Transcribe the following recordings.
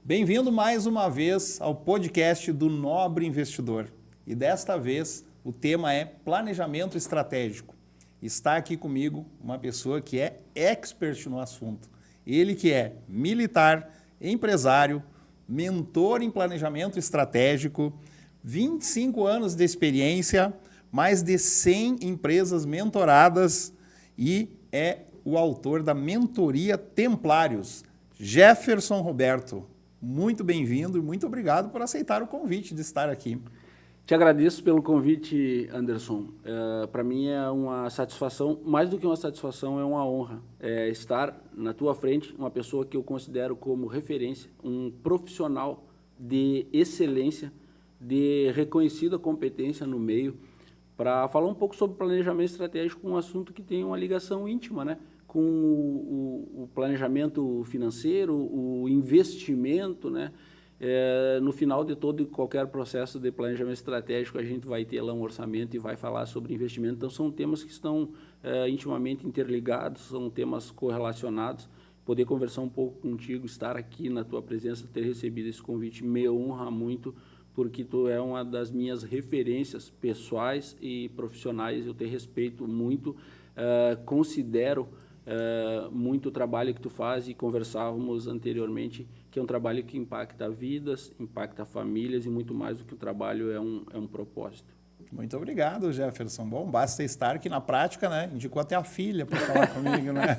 Bem-vindo mais uma vez ao podcast do Nobre Investidor. E desta vez o tema é planejamento estratégico. Está aqui comigo uma pessoa que é expert no assunto. Ele que é militar, empresário, mentor em planejamento estratégico, 25 anos de experiência, mais de 100 empresas mentoradas e é o autor da mentoria Templários, Jefferson Roberto. Muito bem-vindo e muito obrigado por aceitar o convite de estar aqui. Te agradeço pelo convite, Anderson. Para mim é uma satisfação, mais do que uma satisfação, é uma honra estar na tua frente, uma pessoa que eu considero como referência, um profissional de excelência, de reconhecida competência no meio, para falar um pouco sobre planejamento estratégico, um assunto que tem uma ligação íntima, né, com o planejamento financeiro, o investimento, né? No final de todo e qualquer processo de planejamento estratégico, a gente vai ter lá um orçamento e vai falar sobre investimento. Então, são temas que estão intimamente interligados, são temas correlacionados. Poder conversar um pouco contigo, estar aqui na tua presença, ter recebido esse convite, me honra muito, porque tu é uma das minhas referências pessoais e profissionais. Eu te respeito muito, considero muito o trabalho que tu faz, e conversávamos anteriormente que é um trabalho que impacta vidas, impacta famílias, e muito mais do que o trabalho é um propósito. Muito obrigado, Jefferson. Bom, basta estar aqui na prática, né? Indicou até a filha para falar comigo, né?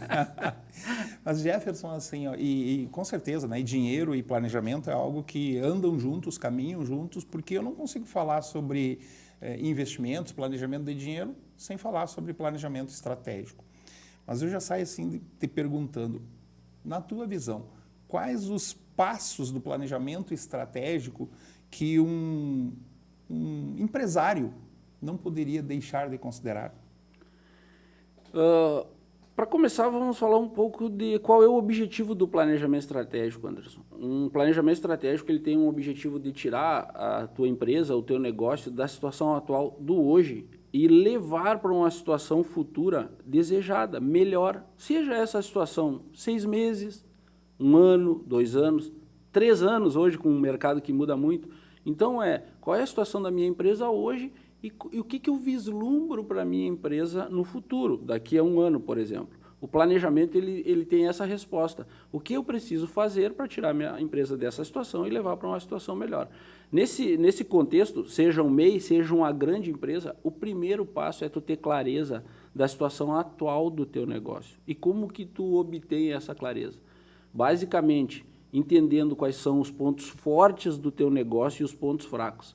Mas, Jefferson, assim, ó, e com certeza, né? E dinheiro e planejamento é algo que andam juntos, caminham juntos, porque eu não consigo falar sobre investimentos, planejamento de dinheiro, sem falar sobre planejamento estratégico. Mas eu já saio assim te perguntando, na tua visão, quais os passos do planejamento estratégico que um empresário não poderia deixar de considerar? Para começar, vamos falar um pouco de qual é o objetivo do planejamento estratégico, Anderson. Um planejamento estratégico, ele tem um objetivo de tirar a tua empresa, o teu negócio, da situação atual do hoje e levar para uma situação futura desejada, melhor. Seja essa situação 6 meses, 1 ano, 2 anos, 3 anos hoje, com um mercado que muda muito. Então, qual é a situação da minha empresa hoje e o que eu vislumbro para a minha empresa no futuro, daqui a 1 ano, por exemplo. O planejamento, ele tem essa resposta. O que eu preciso fazer para tirar minha empresa dessa situação e levar para uma situação melhor? Nesse contexto, seja um MEI, seja uma grande empresa, o primeiro passo é tu ter clareza da situação atual do teu negócio. E como que tu obtém essa clareza? Basicamente, entendendo quais são os pontos fortes do teu negócio e os pontos fracos.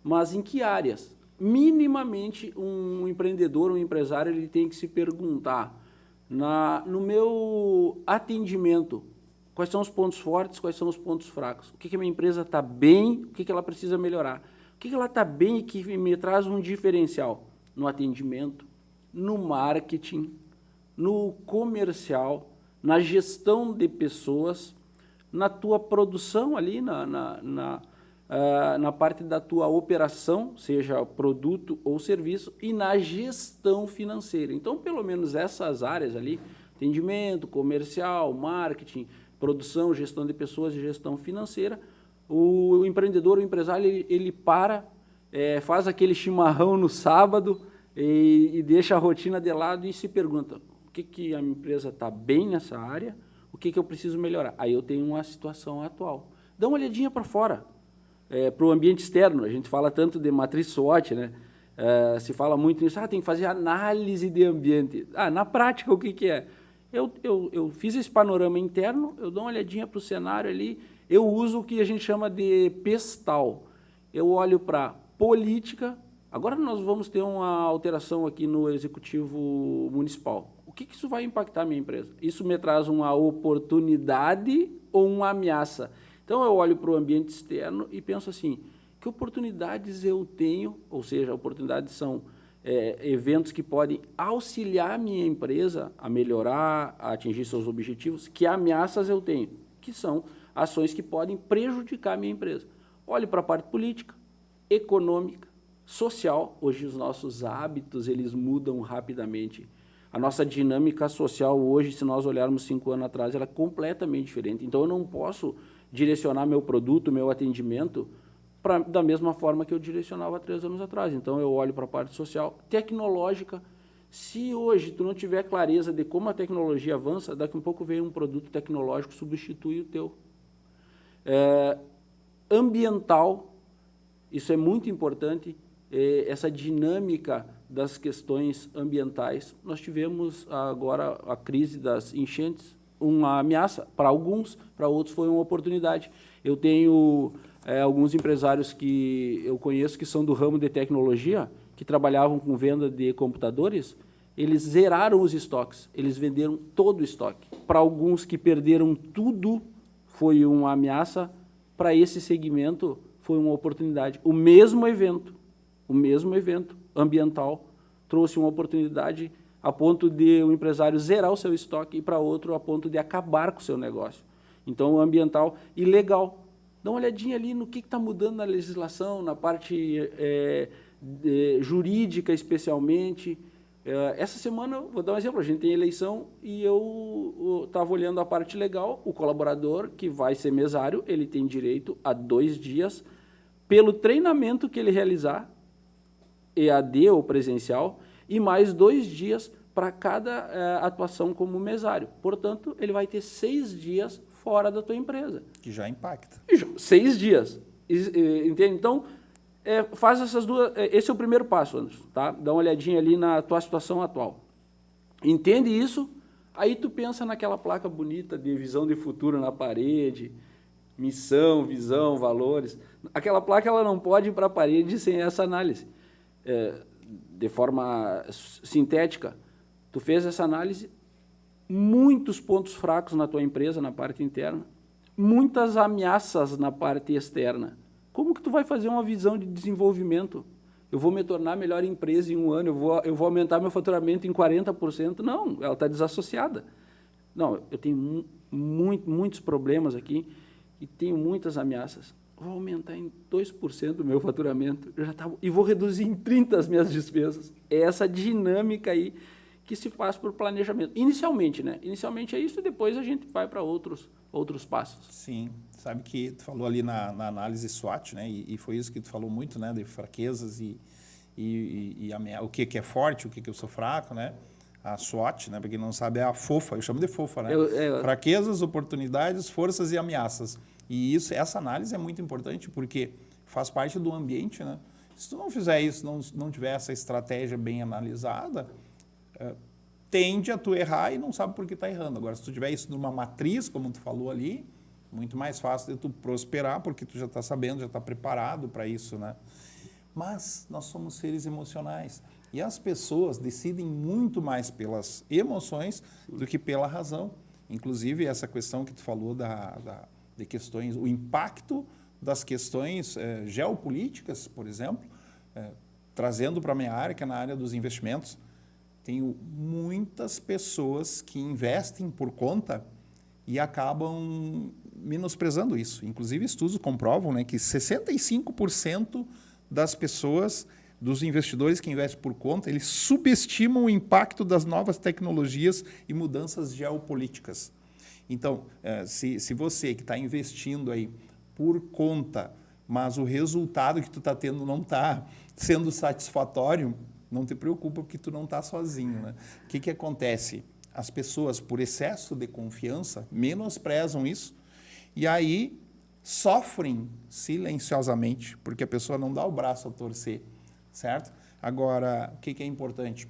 Mas em que áreas? Minimamente, um empreendedor, um empresário, ele tem que se perguntar, no meu atendimento, quais são os pontos fortes, quais são os pontos fracos? O que a minha empresa está bem, o que ela precisa melhorar? O que ela está bem e que me traz um diferencial? No atendimento, no marketing, no comercial, na gestão de pessoas, na tua produção ali, na parte da tua operação, seja produto ou serviço, e na gestão financeira. Então, pelo menos essas áreas ali, atendimento, comercial, marketing, produção, gestão de pessoas e gestão financeira, o empreendedor, o empresário, ele faz aquele chimarrão no sábado e deixa a rotina de lado e se pergunta, o que a minha empresa está bem nessa área, o que eu preciso melhorar? Aí eu tenho uma situação atual. Dá uma olhadinha para fora, para o ambiente externo. A gente fala tanto de matriz SWOT, né? Se fala muito nisso, tem que fazer análise de ambiente. Na prática, o que é? Eu fiz esse panorama interno, eu dou uma olhadinha para o cenário ali, eu uso o que a gente chama de PESTAL. Eu olho para política. Agora nós vamos ter uma alteração aqui no Executivo Municipal. O que isso vai impactar a minha empresa? Isso me traz uma oportunidade ou uma ameaça? Então, eu olho para o ambiente externo e penso assim, que oportunidades eu tenho, ou seja, oportunidades são eventos que podem auxiliar a minha empresa a melhorar, a atingir seus objetivos, que ameaças eu tenho, que são ações que podem prejudicar a minha empresa. Olho para a parte política, econômica, social. Hoje os nossos hábitos, eles mudam rapidamente. A nossa dinâmica social hoje, se nós olharmos 5 anos atrás, ela é completamente diferente. Então, eu não posso direcionar meu produto, meu atendimento, da mesma forma que eu direcionava há 3 anos atrás. Então, eu olho para a parte social, tecnológica. Se hoje tu não tiver clareza de como a tecnologia avança, daqui a um pouco vem um produto tecnológico substitui o teu. Ambiental, isso é muito importante, essa dinâmica das questões ambientais. Nós tivemos agora a crise das enchentes, uma ameaça para alguns, para outros foi uma oportunidade. Eu tenho alguns empresários que eu conheço que são do ramo de tecnologia, que trabalhavam com venda de computadores, eles zeraram os estoques, eles venderam todo o estoque. Para alguns que perderam tudo, foi uma ameaça, para esse segmento foi uma oportunidade. O mesmo evento ambiental trouxe uma oportunidade a ponto de o empresário zerar o seu estoque e para outro a ponto de acabar com o seu negócio. Então, o ambiental e legal. Dá uma olhadinha ali no que está mudando na legislação, na parte jurídica especialmente. Essa semana, vou dar um exemplo, a gente tem eleição e eu estava olhando a parte legal, o colaborador que vai ser mesário, ele tem direito a 2 dias, pelo treinamento que ele realizar, EAD ou presencial, e mais 2 dias para cada atuação como mesário. Portanto, ele vai ter 6 dias fora da tua empresa. Que já impacta. 6 dias. Entende? Então, faz essas duas... Esse é o primeiro passo, Anderson. Tá? Dá uma olhadinha ali na tua situação atual. Entende isso? Aí tu pensa naquela placa bonita de visão de futuro na parede, missão, visão, valores. Aquela placa ela não pode ir para a parede sem essa análise. De forma sintética, tu fez essa análise, muitos pontos fracos na tua empresa, na parte interna, muitas ameaças na parte externa. Como que tu vai fazer uma visão de desenvolvimento? Eu vou me tornar a melhor empresa em 1 ano, eu vou aumentar meu faturamento em 40%. Não, ela está desassociada. Não, eu tenho muitos problemas aqui e tenho muitas ameaças. Vou aumentar em 2% o meu faturamento e vou reduzir em 30% as minhas despesas. É essa dinâmica aí que se faz por planejamento. Inicialmente, né? Inicialmente é isso e depois a gente vai para outros passos. Sim, sabe que tu falou ali na análise SWOT, né? E foi isso que tu falou muito, né? De fraquezas e o que é forte, o que eu sou fraco, né? A SWOT, né? Para quem não sabe, é a fofa, eu chamo de fofa, né? Fraquezas, oportunidades, forças e ameaças. E essa análise é muito importante porque faz parte do ambiente, né? Se tu não fizer isso, não tiver essa estratégia bem analisada, tende a tu errar e não sabe por que está errando. Agora, se tu tiver isso numa matriz, como tu falou ali, muito mais fácil de tu prosperar, porque tu já está sabendo, já está preparado para isso, né? Mas nós somos seres emocionais e as pessoas decidem muito mais pelas emoções do que pela razão. Inclusive, essa questão que tu falou de questões, o impacto das questões geopolíticas, por exemplo, trazendo para a minha área, que é na área dos investimentos, tenho muitas pessoas que investem por conta e acabam menosprezando isso. Inclusive, estudos comprovam, né, que 65% das pessoas, dos investidores que investem por conta, eles subestimam o impacto das novas tecnologias e mudanças geopolíticas. Então, se você que está investindo aí por conta, mas o resultado que tu está tendo não está sendo satisfatório, não te preocupa porque tu não está sozinho, né? O que acontece? As pessoas, por excesso de confiança, menosprezam isso e aí sofrem silenciosamente, porque a pessoa não dá o braço a torcer, certo? Agora, o que é importante?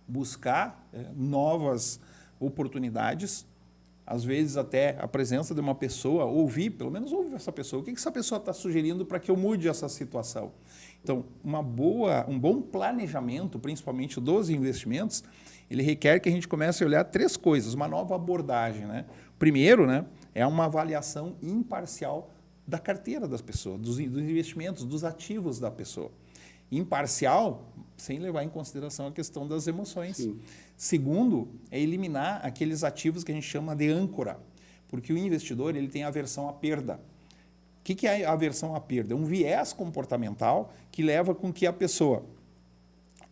Buscar novas oportunidades, às vezes até a presença de uma pessoa, pelo menos ouvir essa pessoa. O que essa pessoa está sugerindo para que eu mude essa situação? Então, um bom planejamento, principalmente dos investimentos, ele requer que a gente comece a olhar 3 coisas, uma nova abordagem, né? Primeiro, né, é uma avaliação imparcial da carteira das pessoas, dos investimentos, dos ativos da pessoa. Imparcial, sem levar em consideração a questão das emoções. Sim. Segundo, é eliminar aqueles ativos que a gente chama de âncora, porque o investidor ele tem aversão à perda. O que é a aversão à perda? É um viés comportamental que leva com que a pessoa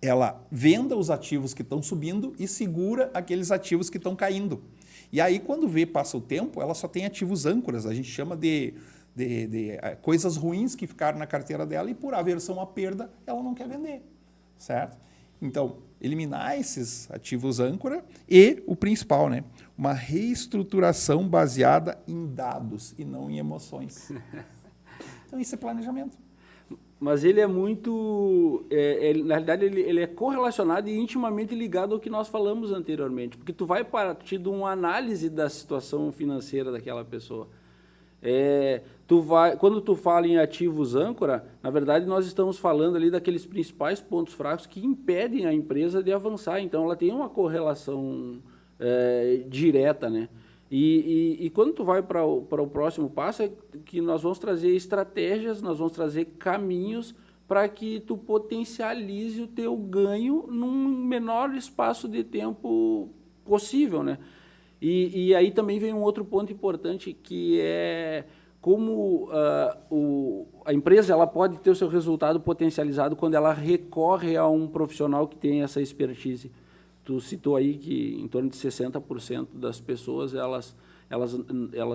ela venda os ativos que estão subindo e segura aqueles ativos que estão caindo. E aí, quando passa o tempo, ela só tem ativos âncoras, a gente chama de coisas ruins que ficaram na carteira dela e por aversão à perda, ela não quer vender, certo? Então, eliminar esses ativos âncora e o principal, né? Uma reestruturação baseada em dados e não em emoções. Então, isso é planejamento. Mas ele é muito, na realidade, ele é correlacionado e intimamente ligado ao que nós falamos anteriormente, porque tu vai partir de uma análise da situação financeira daquela pessoa. Quando tu fala em ativos âncora, na verdade, nós estamos falando ali daqueles principais pontos fracos que impedem a empresa de avançar. Então, ela tem uma correlação direta, né? E quando tu vai para o próximo passo, é que nós vamos trazer estratégias, nós vamos trazer caminhos para que tu potencialize o teu ganho num menor espaço de tempo possível, né? E aí também vem um outro ponto importante, que é como a empresa ela pode ter o seu resultado potencializado quando ela recorre a um profissional que tem essa expertise. Tu citou aí que em torno de 60% das pessoas elas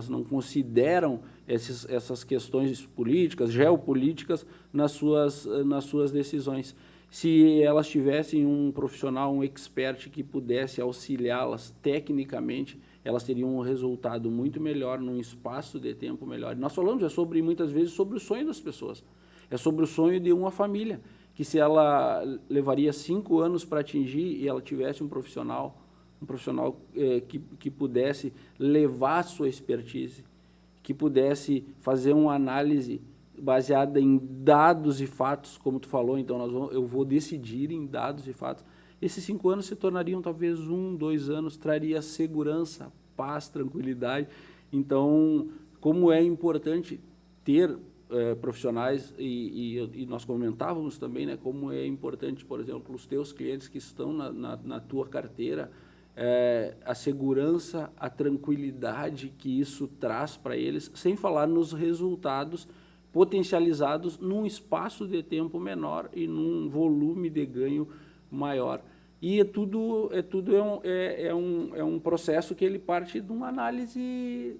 não consideram essas questões políticas, geopolíticas nas suas decisões. Se elas tivessem um profissional, um expert que pudesse auxiliá-las tecnicamente, elas teriam um resultado muito melhor, num espaço de tempo melhor. Nós falamos muitas vezes sobre o sonho das pessoas. É sobre o sonho de uma família, que se ela levaria 5 anos para atingir e ela tivesse um profissional que pudesse levar a sua expertise, que pudesse fazer uma análise baseada em dados e fatos, como tu falou, então eu vou decidir em dados e fatos. Esses 5 anos se tornariam talvez 1, 2 anos, traria segurança, paz, tranquilidade. Então, como é importante ter profissionais, e nós comentávamos também, né, como é importante, por exemplo, os teus clientes que estão na tua carteira, a segurança, a tranquilidade que isso traz para eles, sem falar nos resultados potencializados num espaço de tempo menor e num volume de ganho maior. E é um processo que ele parte de uma análise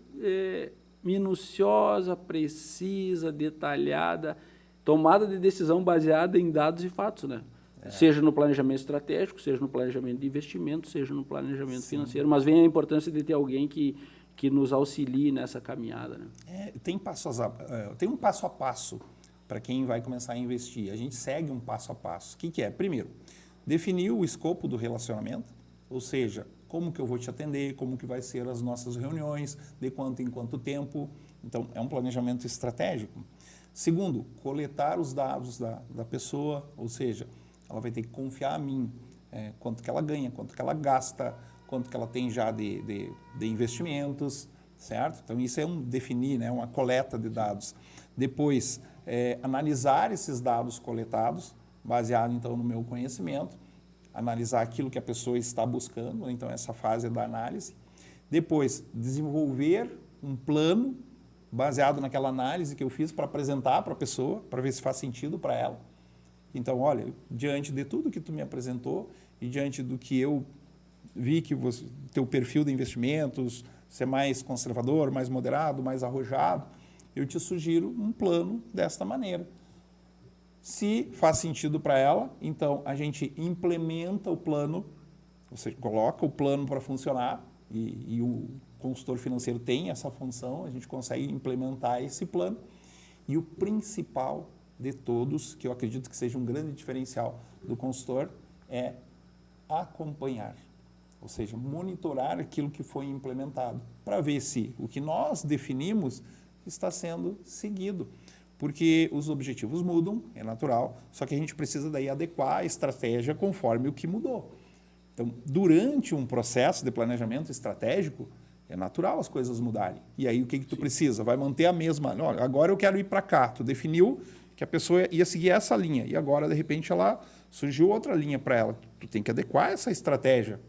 minuciosa, precisa, detalhada, tomada de decisão baseada em dados e fatos, né? Seja no planejamento estratégico, seja no planejamento de investimento, seja no planejamento financeiro, mas vem a importância de ter alguém que nos auxilie nessa caminhada, né? Tem um passo a passo para quem vai começar a investir. A gente segue um passo a passo. O que é? Primeiro, definir o escopo do relacionamento, ou seja, como que eu vou te atender, como que vai ser as nossas reuniões, de quanto em quanto tempo. Então, é um planejamento estratégico. Segundo, coletar os dados da pessoa, ou seja, ela vai ter que confiar em mim, quanto que ela ganha, quanto que ela gasta, quanto que ela tem já de investimentos, certo? Então, isso é definir, né, uma coleta de dados. Depois, analisar esses dados coletados, baseado, então, no meu conhecimento, analisar aquilo que a pessoa está buscando, então, essa fase é da análise. Depois, desenvolver um plano baseado naquela análise que eu fiz para apresentar para a pessoa, para ver se faz sentido para ela. Então, olha, diante de tudo que tu me apresentou e diante do que eu vi que teu perfil de investimentos, ser mais conservador, mais moderado, mais arrojado, eu te sugiro um plano desta maneira. Se faz sentido para ela, então a gente implementa o plano, você coloca o plano para funcionar e o consultor financeiro tem essa função, a gente consegue implementar esse plano. E o principal de todos, que eu acredito que seja um grande diferencial do consultor, é acompanhar, ou seja, monitorar aquilo que foi implementado, para ver se o que nós definimos está sendo seguido. Porque os objetivos mudam, é natural, só que a gente precisa daí adequar a estratégia conforme o que mudou. Então, durante um processo de planejamento estratégico, é natural as coisas mudarem. E aí o que tu precisa? Vai manter a mesma. Olha, agora eu quero ir para cá. Tu definiu que a pessoa ia seguir essa linha e agora, de repente, surgiu outra linha para ela. Tu tem que adequar essa estratégia.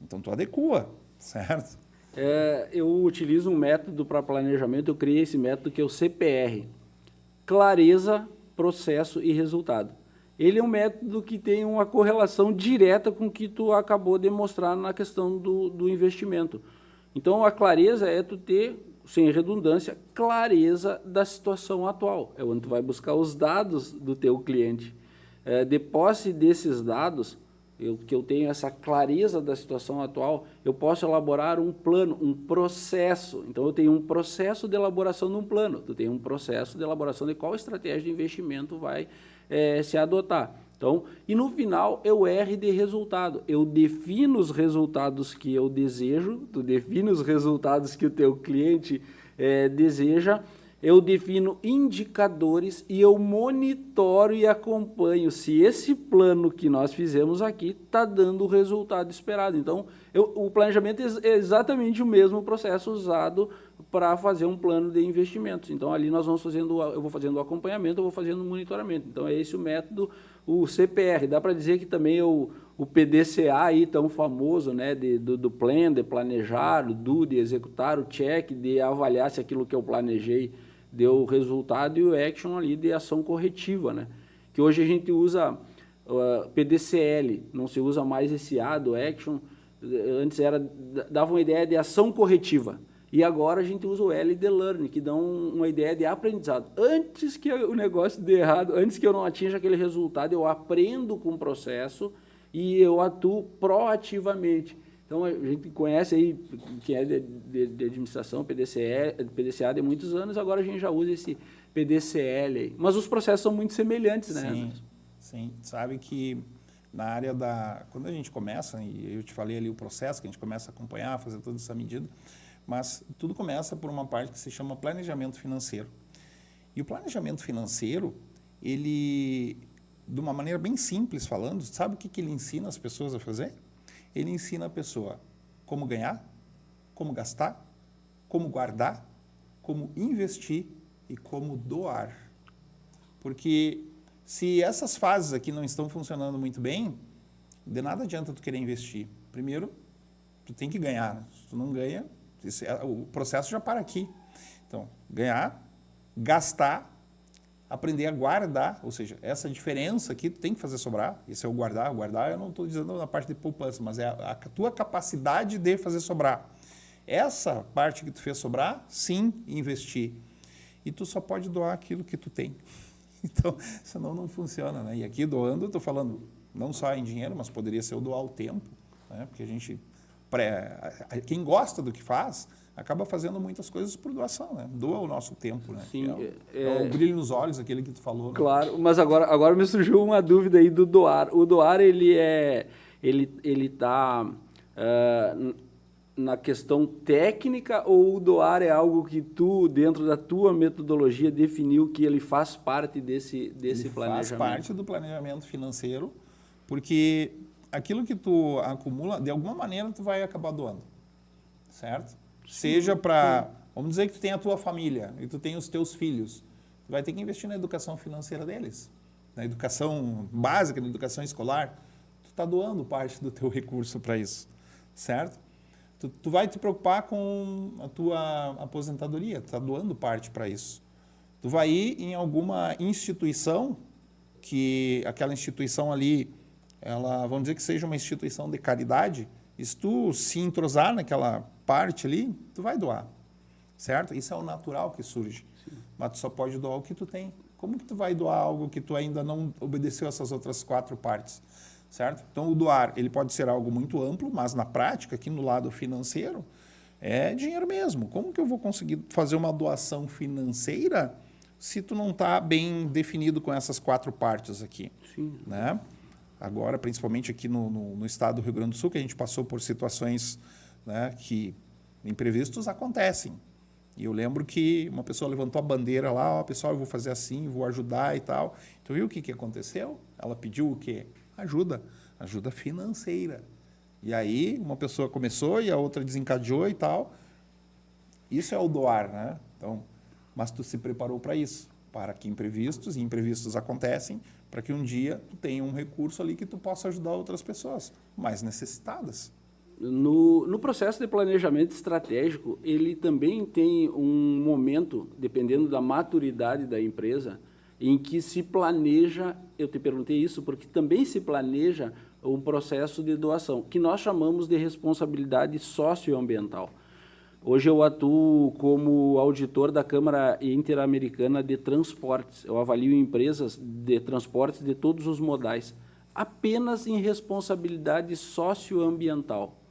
Então, tu adequa, certo? Eu utilizo um método para planejamento, eu criei esse método que é o CPR. Clareza, processo e resultado. Ele é um método que tem uma correlação direta com o que tu acabou de mostrar na questão do investimento. Então, a clareza é tu ter, sem redundância, clareza da situação atual. É onde tu vai buscar os dados do teu cliente. De posse desses dados, que eu tenho essa clareza da situação atual, eu posso elaborar um plano, um processo. Então, eu tenho um processo de elaboração de um plano. Tu tem um processo de elaboração de qual estratégia de investimento vai se adotar. Então, e no final, eu R de resultado. Eu defino os resultados que eu desejo, tu define os resultados que o teu cliente deseja, eu defino indicadores e eu monitoro e acompanho se esse plano que nós fizemos aqui está dando o resultado esperado. Então, o planejamento é exatamente o mesmo processo usado para fazer um plano de investimentos. Então, ali nós vamos fazendo, eu vou fazendo o acompanhamento, eu vou fazendo o monitoramento. Então, é esse o método, o CPR. Dá para dizer que também o PDCA aí tão famoso, né, do plan, de planejar, o do, de executar, o check, de avaliar se aquilo que eu planejei deu resultado, e o action ali de ação corretiva, né? Que hoje a gente usa PDCL, não se usa mais esse A do action, antes dava uma ideia de ação corretiva, e agora a gente usa o L de learning, que dá uma ideia de aprendizado. Antes que o negócio dê errado, antes que eu não atinja aquele resultado, eu aprendo com o processo e eu atuo proativamente. Então, a gente conhece aí, que é de administração, PDCA de muitos anos, agora a gente já usa esse PDCL aí. Mas os processos são muito semelhantes, né? Sim, sim. Sabe que na área quando a gente começa, e eu te falei ali o processo, que a gente começa a acompanhar, fazer toda essa medida, mas tudo começa por uma parte que se chama planejamento financeiro. E o planejamento financeiro, ele, de uma maneira bem simples falando, sabe o que ele ensina as pessoas a fazer? Ele ensina a pessoa como ganhar, como gastar, como guardar, como investir e como doar. Porque se essas fases aqui não estão funcionando muito bem, de nada adianta tu querer investir. Primeiro, tu tem que ganhar. Né? Se tu não ganha, o processo já para aqui. Então, ganhar, gastar, aprender a guardar, ou seja, essa diferença aqui tu tem que fazer sobrar. Esse é o guardar. O guardar eu não estou dizendo na parte de poupança, mas é a tua capacidade de fazer sobrar. Essa parte que tu fez sobrar, sim, investir. E tu só pode doar aquilo que tu tem. Então, senão não funciona, né? E aqui doando, eu estou falando não só em dinheiro, mas poderia ser o doar o tempo, né? Porque a gente, quem gosta do que faz, acaba fazendo muitas coisas por doação, né? Doa o nosso tempo, né? Sim, é o brilho nos olhos, aquele que tu falou. Né? Claro, mas agora me surgiu uma dúvida aí do doar. O doar, ele está na questão técnica, ou o doar é algo que tu, dentro da tua metodologia, definiu que ele faz parte desse planejamento? Faz parte do planejamento financeiro, porque aquilo que tu acumula, de alguma maneira, tu vai acabar doando, certo? Seja para, vamos dizer que tu tem a tua família e tu tem os teus filhos, tu vai ter que investir na educação financeira deles, na educação básica, na educação escolar, tu está doando parte do teu recurso para isso, certo? Tu vai te preocupar com a tua aposentadoria, tu está doando parte para isso. Tu vai ir em alguma instituição, que aquela instituição ali, vamos dizer que seja uma instituição de caridade, e se tu se entrosar naquela parte ali, tu vai doar, certo? Isso é o natural que surge, sim. Mas tu só pode doar o que tu tem. Como que tu vai doar algo que tu ainda não obedeceu essas outras 4 partes, certo? Então, o doar, ele pode ser algo muito amplo, mas na prática, aqui no lado financeiro, é dinheiro mesmo. Como que eu vou conseguir fazer uma doação financeira se tu não está bem definido com essas 4 partes aqui? Sim. Né? Agora, principalmente aqui no estado do Rio Grande do Sul, que a gente passou por situações, né, que imprevistos acontecem. E eu lembro que uma pessoa levantou a bandeira lá, pessoal, eu vou fazer assim, vou ajudar e tal. Então, viu o que aconteceu? Ela pediu o quê? Ajuda financeira. E aí, uma pessoa começou e a outra desencadeou e tal. Isso é o doar, né? Então, mas tu se preparou para isso, para que imprevistos acontecem, para que um dia tu tenha um recurso ali que tu possa ajudar outras pessoas mais necessitadas. No processo de planejamento estratégico, ele também tem um momento, dependendo da maturidade da empresa, em que se planeja, eu te perguntei isso, porque também se planeja um processo de doação, que nós chamamos de responsabilidade socioambiental. Hoje eu atuo como auditor da Câmara Interamericana de Transportes. Eu avalio empresas de transportes de todos os modais, apenas em responsabilidade socioambiental.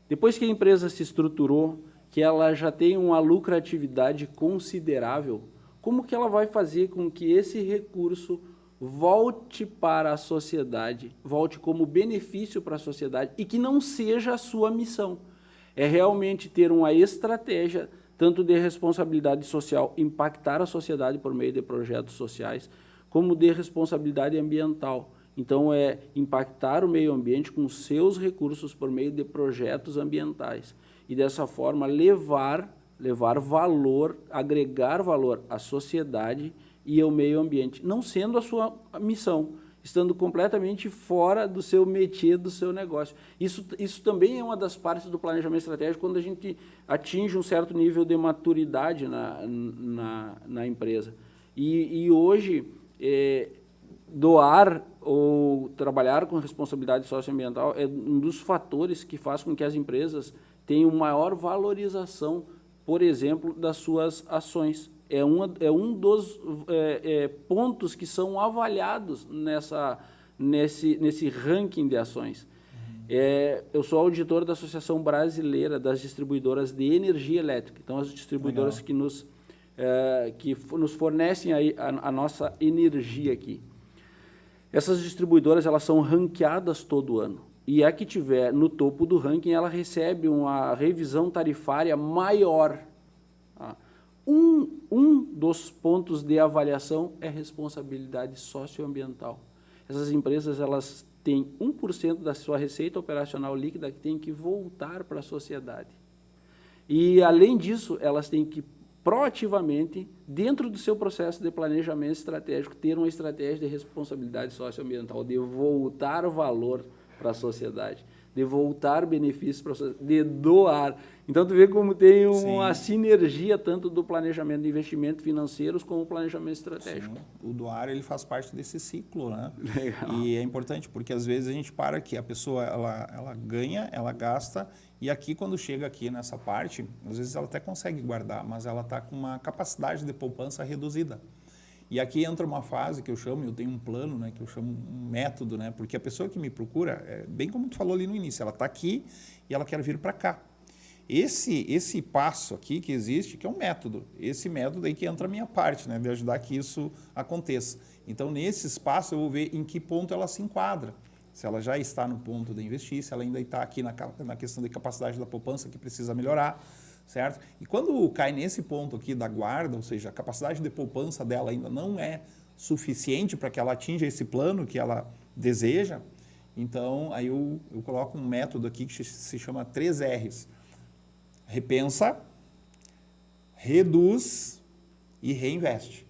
Depois que a empresa se estruturou, que ela já tem uma lucratividade considerável, como que ela vai fazer com que esse recurso volte para a sociedade, volte como benefício para a sociedade e que não seja a sua missão? É realmente ter uma estratégia, tanto de responsabilidade social, impactar a sociedade por meio de projetos sociais, como de responsabilidade ambiental. Então, é impactar o meio ambiente com seus recursos por meio de projetos ambientais. E, dessa forma, levar valor, agregar valor à sociedade e ao meio ambiente, não sendo a sua missão, estando completamente fora do seu métier, do seu negócio. Isso também é uma das partes do planejamento estratégico, quando a gente atinge um certo nível de maturidade na empresa. E hoje, doar ou trabalhar com responsabilidade socioambiental é um dos fatores que faz com que as empresas tenham maior valorização, por exemplo, das suas ações. É um dos pontos que são avaliados nesse ranking de ações. Eu sou auditor da Associação Brasileira das Distribuidoras de Energia Elétrica. Então, as distribuidoras que nos fornecem a nossa energia aqui. Essas distribuidoras, elas são ranqueadas todo ano. E a que tiver no topo do ranking, ela recebe uma revisão tarifária maior. Um dos pontos de avaliação é responsabilidade socioambiental. Essas empresas, elas têm 1% da sua receita operacional líquida que tem que voltar para a sociedade. E, além disso, elas têm que proativamente, dentro do seu processo de planejamento estratégico, ter uma estratégia de responsabilidade socioambiental, de voltar valor para a sociedade, de voltar benefícios para a sociedade, de doar. Então, tu vê como tem uma sinergia tanto do planejamento de investimentos financeiros como o planejamento estratégico. Sim. O doar, ele faz parte desse ciclo, né? Legal. E é importante, porque às vezes a gente para aqui, a pessoa, ela ganha, ela gasta, e aqui, quando chega aqui nessa parte, às vezes ela até consegue guardar, mas ela está com uma capacidade de poupança reduzida. E aqui entra uma fase que eu chamo, eu tenho um plano, né, que eu chamo um método, né, porque a pessoa que me procura, bem como tu falou ali no início, ela está aqui e ela quer vir para cá. Esse passo aqui que existe, que é um método, esse método aí que entra a minha parte, né, de ajudar que isso aconteça. Então, nesse espaço, eu vou ver em que ponto ela se enquadra. Se ela já está no ponto de investir, se ela ainda está aqui na questão de capacidade da poupança, que precisa melhorar, certo? E quando cai nesse ponto aqui da guarda, ou seja, a capacidade de poupança dela ainda não é suficiente para que ela atinja esse plano que ela deseja, então aí eu coloco um método aqui que se chama 3 R's. Repensa, reduz e reinveste.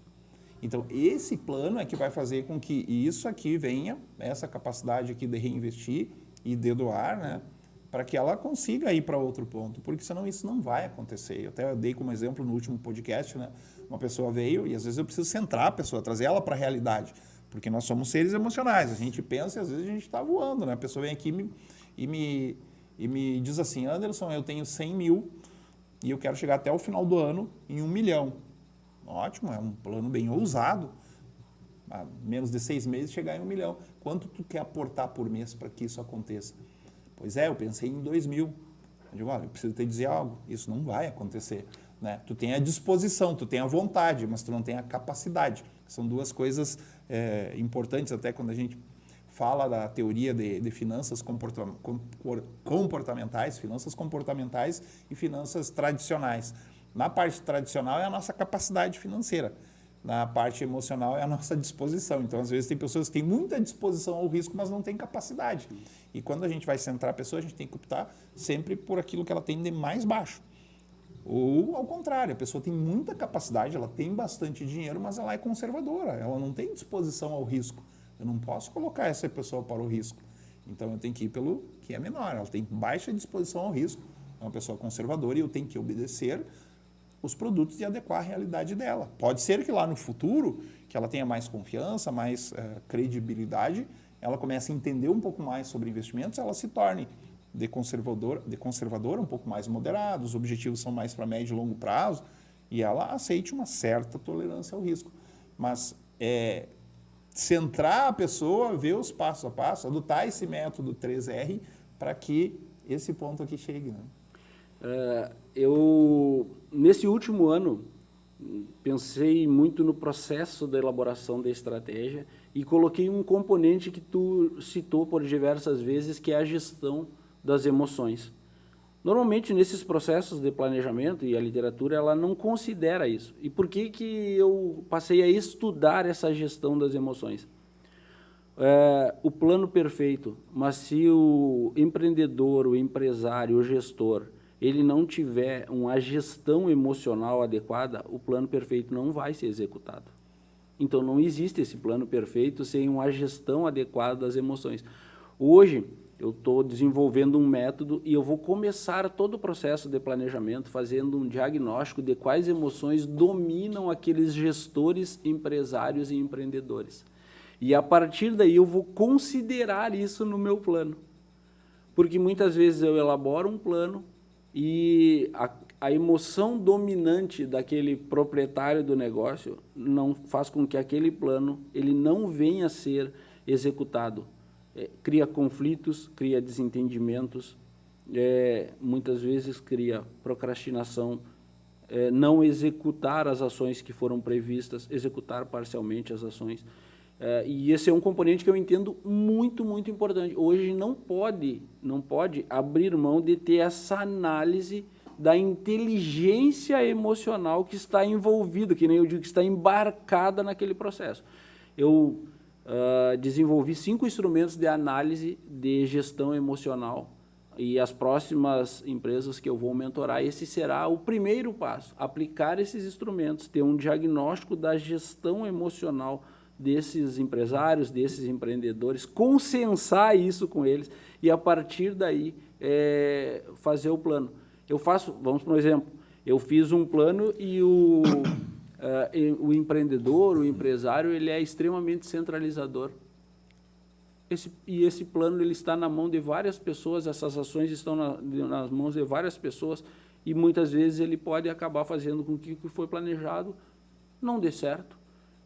Então, esse plano é que vai fazer com que isso aqui venha, essa capacidade aqui de reinvestir e de doar, né, para que ela consiga ir para outro ponto, porque senão isso não vai acontecer. Eu até dei como exemplo no último podcast, né, uma pessoa veio e às vezes eu preciso centrar a pessoa, trazer ela para a realidade, porque nós somos seres emocionais, a gente pensa e às vezes a gente está voando, né? A pessoa vem aqui e me diz assim: Anderson, eu tenho 100 mil e eu quero chegar até o final do ano em 1 milhão. Ótimo, é um plano bem ousado. Há menos de 6 meses chegar em 1 milhão. Quanto tu quer aportar por mês para que isso aconteça? Pois é, eu pensei em 2 mil. Eu digo, olha, eu preciso te dizer algo, isso não vai acontecer, né? Tu tem a disposição, tu tem a vontade, mas tu não tem a capacidade. São duas coisas importantes até quando a gente fala da teoria de finanças comportamentais, finanças comportamentais e finanças tradicionais. Na parte tradicional é a nossa capacidade financeira, na parte emocional é a nossa disposição. Então, às vezes, tem pessoas que têm muita disposição ao risco, mas não têm capacidade. E quando a gente vai centrar a pessoa, a gente tem que optar sempre por aquilo que ela tem de mais baixo. Ou, ao contrário, a pessoa tem muita capacidade, ela tem bastante dinheiro, mas ela é conservadora, ela não tem disposição ao risco. Eu não posso colocar essa pessoa para o risco. Então, eu tenho que ir pelo que é menor. Ela tem baixa disposição ao risco, é uma pessoa conservadora e eu tenho que obedecer os produtos e adequar a realidade dela. Pode ser que lá no futuro, que ela tenha mais confiança, mais credibilidade, ela comece a entender um pouco mais sobre investimentos, ela se torne de conservadora, um pouco mais moderado, os objetivos são mais para médio e longo prazo, e ela aceite uma certa tolerância ao risco. Mas centrar a pessoa, ver os passos a passo, adotar esse método 3R para que esse ponto aqui chegue. Né? Nesse último ano, pensei muito no processo da elaboração da estratégia e coloquei um componente que tu citou por diversas vezes, que é a gestão das emoções. Normalmente, nesses processos de planejamento, e a literatura ela não considera isso. E por que eu passei a estudar essa gestão das emoções? O plano perfeito, mas se o empreendedor, o empresário, o gestor, ele não tiver uma gestão emocional adequada, o plano perfeito não vai ser executado. Então, não existe esse plano perfeito sem uma gestão adequada das emoções. Hoje, eu estou desenvolvendo um método e eu vou começar todo o processo de planejamento fazendo um diagnóstico de quais emoções dominam aqueles gestores, empresários e empreendedores. E, a partir daí, eu vou considerar isso no meu plano. Porque, muitas vezes, eu elaboro um plano e a emoção dominante daquele proprietário do negócio não faz com que aquele plano ele não venha a ser executado. Cria conflitos, cria desentendimentos, muitas vezes cria procrastinação, não executar as ações que foram previstas, executar parcialmente as ações. E esse é um componente que eu entendo muito, muito importante. Hoje não pode abrir mão de ter essa análise da inteligência emocional que está envolvida, que nem eu digo, que está embarcada naquele processo. Eu desenvolvi 5 instrumentos de análise de gestão emocional e as próximas empresas que eu vou mentorar, esse será o primeiro passo, aplicar esses instrumentos, ter um diagnóstico da gestão emocional desses empresários, desses empreendedores, consensar isso com eles e, a partir daí, fazer o plano. Vamos por um exemplo, eu fiz um plano e o empreendedor, o empresário, ele é extremamente centralizador. Esse plano ele está na mão de várias pessoas, essas ações estão nas mãos de várias pessoas e, muitas vezes, ele pode acabar fazendo com que o que foi planejado não dê certo.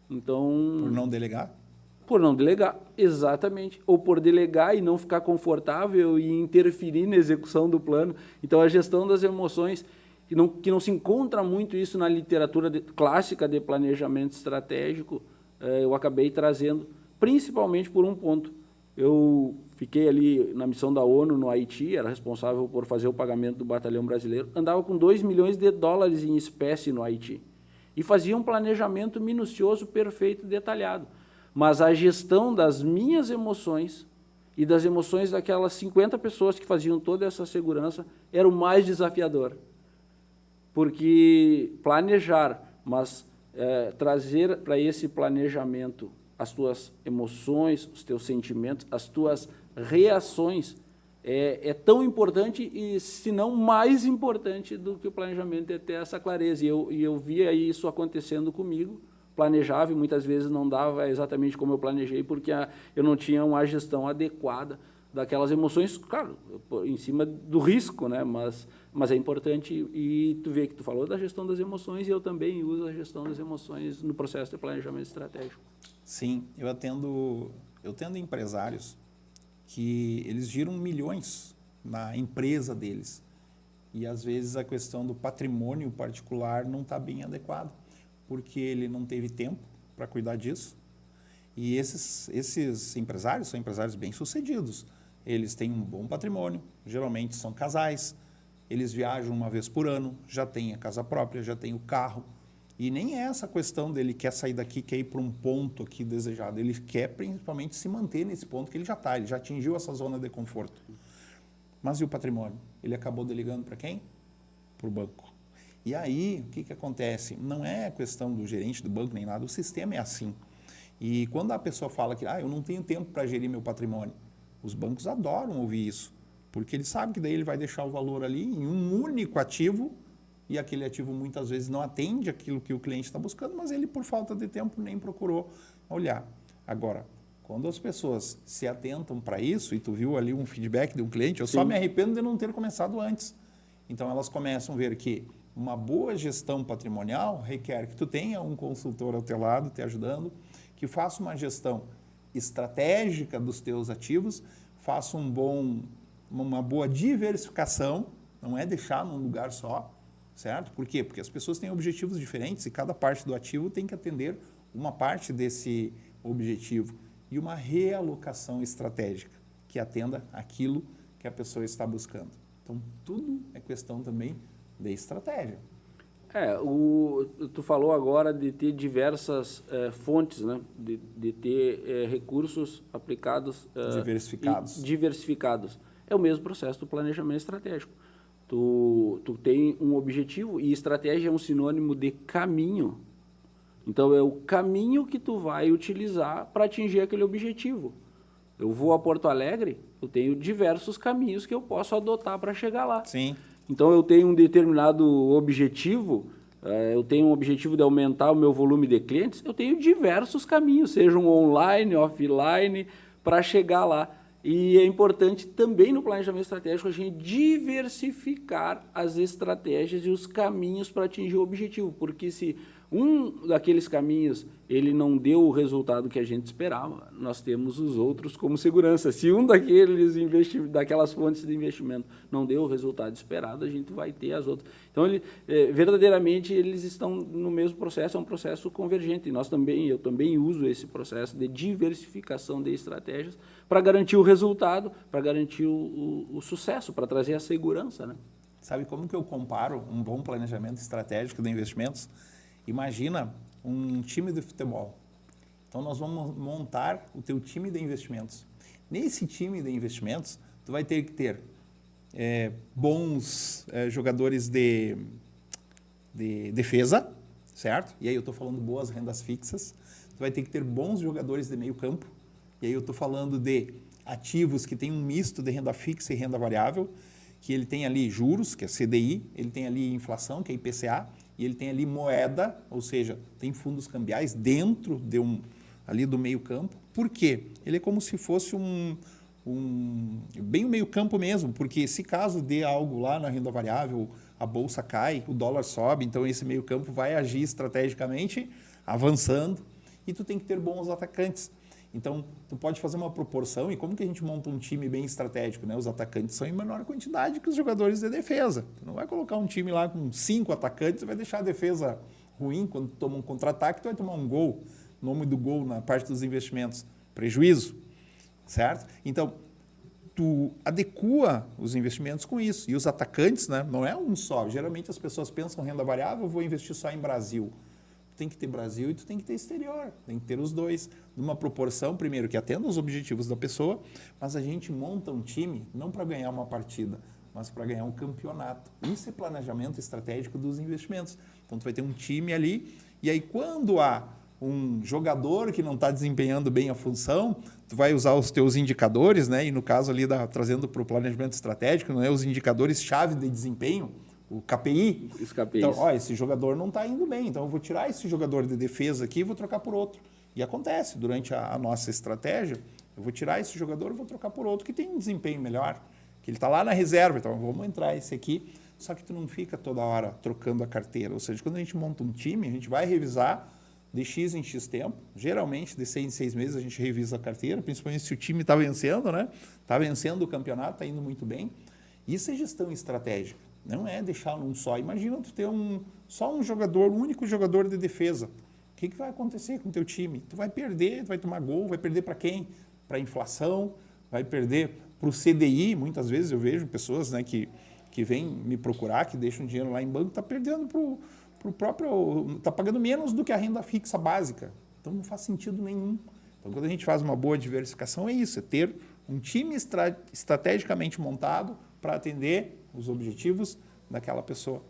Então, por não delegar? Por não delegar, exatamente. Ou por delegar e não ficar confortável e interferir na execução do plano. Então, a gestão das emoções, que não se encontra muito isso na literatura clássica de planejamento estratégico, eu acabei trazendo, principalmente por um ponto. Eu fiquei ali na missão da ONU no Haiti, era responsável por fazer o pagamento do batalhão brasileiro, andava com $2 milhões em espécie no Haiti. E fazia um planejamento minucioso, perfeito, detalhado. Mas a gestão das minhas emoções e das emoções daquelas 50 pessoas que faziam toda essa segurança era o mais desafiador. Porque planejar, mas trazer para esse planejamento as tuas emoções, os teus sentimentos, as tuas reações, é tão importante e, se não mais importante do que o planejamento, é ter essa clareza. E eu via isso acontecendo comigo, planejava e muitas vezes não dava exatamente como eu planejei, porque eu não tinha uma gestão adequada daquelas emoções, claro, em cima do risco, né? Mas é importante, e tu vê que tu falou da gestão das emoções e eu também uso a gestão das emoções no processo de planejamento estratégico. Sim, eu atendo empresários que eles giram milhões na empresa deles e, às vezes, a questão do patrimônio particular não está bem adequado, porque ele não teve tempo para cuidar disso. E esses empresários são empresários bem-sucedidos. Eles têm um bom patrimônio, geralmente são casais, eles viajam uma vez por ano, já têm a casa própria, já têm o carro. E nem é essa questão dele quer sair daqui, quer ir para um ponto aqui desejado. Ele quer principalmente se manter nesse ponto que ele já está, ele já atingiu essa zona de conforto. Mas e o patrimônio? Ele acabou delegando para quem? Para o banco. E aí, o que acontece? Não é questão do gerente do banco nem nada, o sistema é assim. E quando a pessoa fala que eu não tenho tempo para gerir meu patrimônio, os bancos adoram ouvir isso, porque eles sabem que daí ele vai deixar o valor ali em um único ativo, e aquele ativo muitas vezes não atende aquilo que o cliente está buscando, mas ele, por falta de tempo, nem procurou olhar. Agora, Quando as pessoas se atentam para isso, e tu viu ali um feedback de um cliente, eu só me arrependo de não ter começado antes. Então, elas começam a ver que uma boa gestão patrimonial requer que tu tenha um consultor ao teu lado te ajudando, que faça uma gestão estratégica dos teus ativos, faça uma boa diversificação, não é deixar num lugar só, certo? Por quê? Porque as pessoas têm objetivos diferentes e cada parte do ativo tem que atender uma parte desse objetivo. E uma realocação estratégica que atenda aquilo que a pessoa está buscando. Então, tudo é questão também de estratégia. Tu falou agora de ter diversas fontes, né? De ter recursos aplicados... diversificados. É o mesmo processo do planejamento estratégico. Tu tem um objetivo e estratégia é um sinônimo de caminho. Então, é o caminho que tu vai utilizar para atingir aquele objetivo. Eu vou a Porto Alegre, eu tenho diversos caminhos que eu posso adotar para chegar lá. Sim. Então, eu tenho um determinado objetivo, eu tenho um objetivo de aumentar o meu volume de clientes, eu tenho diversos caminhos, sejam online, offline, para chegar lá. E é importante também no planejamento estratégico a gente diversificar as estratégias e os caminhos para atingir o objetivo, porque se um daqueles caminhos ele não deu o resultado que a gente esperava, nós temos os outros como segurança. Se um daquelas fontes de investimento não deu o resultado esperado, a gente vai ter as outras. Então, verdadeiramente, eles estão no mesmo processo, é um processo convergente. Eu também uso esse processo de diversificação de estratégias para garantir o resultado, para garantir o sucesso, para trazer a segurança, né? Sabe como que eu comparo um bom planejamento estratégico de investimentos? Imagina um time de futebol. Então, nós vamos montar o teu time de investimentos. Nesse time de investimentos, tu vai ter que ter bons jogadores de defesa, certo? E aí eu estou falando boas rendas fixas. Tu vai ter que ter bons jogadores de meio campo. E aí eu estou falando de ativos que tem um misto de renda fixa e renda variável, que ele tem ali juros, que é CDI, ele tem ali inflação, que é IPCA, e ele tem ali moeda, ou seja, tem fundos cambiais dentro ali do meio campo. Por quê? Ele é como se fosse bem o meio campo mesmo, porque se caso dê algo lá na renda variável, a bolsa cai, o dólar sobe, então esse meio campo vai agir estrategicamente, avançando, e tu tem que ter bons atacantes. Então, tu pode fazer uma proporção, e como que a gente monta um time bem estratégico, né? Os atacantes são em menor quantidade que os jogadores de defesa. Tu não vai colocar um time lá com 5 atacantes e vai deixar a defesa ruim. Quando tu toma um contra-ataque, tu vai tomar um gol. O nome do gol na parte dos investimentos, prejuízo, certo? Então, tu adequa os investimentos com isso. E os atacantes, né? Não é um só. Geralmente as pessoas pensam renda variável, eu vou investir só em Brasil. Tem que ter Brasil e tu tem que ter exterior, tem que ter os dois, numa proporção, primeiro, que atenda os objetivos da pessoa, mas a gente monta um time não para ganhar uma partida, mas para ganhar um campeonato. Isso é planejamento estratégico dos investimentos. Então, tu vai ter um time ali, e aí quando há um jogador que não está desempenhando bem a função, tu vai usar os teus indicadores, né? E no caso ali, trazendo para o planejamento estratégico, não é os indicadores-chave de desempenho, o KPI. Os KPIs. Então, esse jogador não está indo bem, então eu vou tirar esse jogador de defesa aqui e vou trocar por outro. E acontece, durante a nossa estratégia, eu vou tirar esse jogador e vou trocar por outro que tem um desempenho melhor, que ele está lá na reserva, então vamos entrar esse aqui, só que tu não fica toda hora trocando a carteira. Ou seja, quando a gente monta um time, a gente vai revisar de X em X tempo, geralmente de 6 em 6 meses a gente revisa a carteira, principalmente se o time está vencendo, né? Está vencendo o campeonato, está indo muito bem. Isso é gestão estratégica. Não é deixar um só. Imagina tu ter só um jogador, um único jogador de defesa. O que vai acontecer com o teu time? Tu vai perder, tu vai tomar gol, vai perder para quem? Para a inflação, vai perder para o CDI. Muitas vezes eu vejo pessoas, né, que vêm me procurar, que deixam dinheiro lá em banco, está perdendo para o próprio... Está pagando menos do que a renda fixa básica. Então não faz sentido nenhum. Então quando a gente faz uma boa diversificação é isso, é ter um time estrategicamente montado para atender os objetivos daquela pessoa.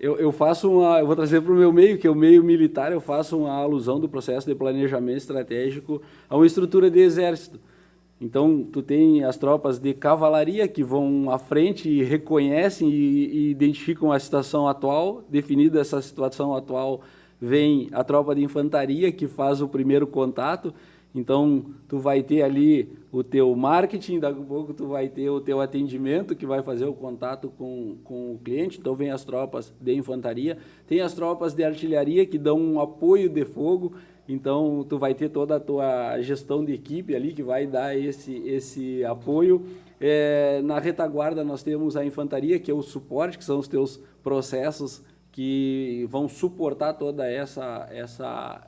Eu vou trazer para o meu meio, que é o meio militar, eu faço uma alusão do processo de planejamento estratégico a uma estrutura de exército. Então, tu tem as tropas de cavalaria que vão à frente e reconhecem e identificam a situação atual. Definida essa situação atual, vem a tropa de infantaria que faz o primeiro contato. Então, tu vai ter ali o teu marketing, daqui a pouco tu vai ter o teu atendimento, que vai fazer o contato com o cliente. Então, vem as tropas de infantaria, tem as tropas de artilharia que dão um apoio de fogo. Então, tu vai ter toda a tua gestão de equipe ali, que vai dar esse apoio. Na retaguarda, nós temos a infantaria, que é o suporte, que são os teus processos que vão suportar toda essa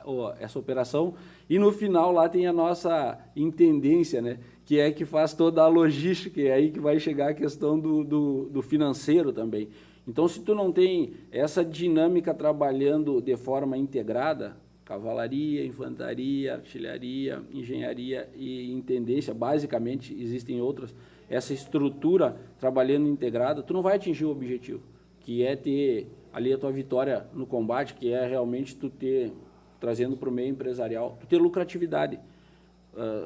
operação. E no final lá tem a nossa intendência, né? Que faz toda a logística, e é aí que vai chegar a questão do financeiro também. Então, se tu não tem essa dinâmica trabalhando de forma integrada, cavalaria, infantaria, artilharia, engenharia e intendência, basicamente, existem outras, essa estrutura trabalhando integrada, tu não vai atingir o objetivo, que é ter ali a tua vitória no combate, que é realmente tu ter, trazendo para o meio empresarial, tu ter lucratividade.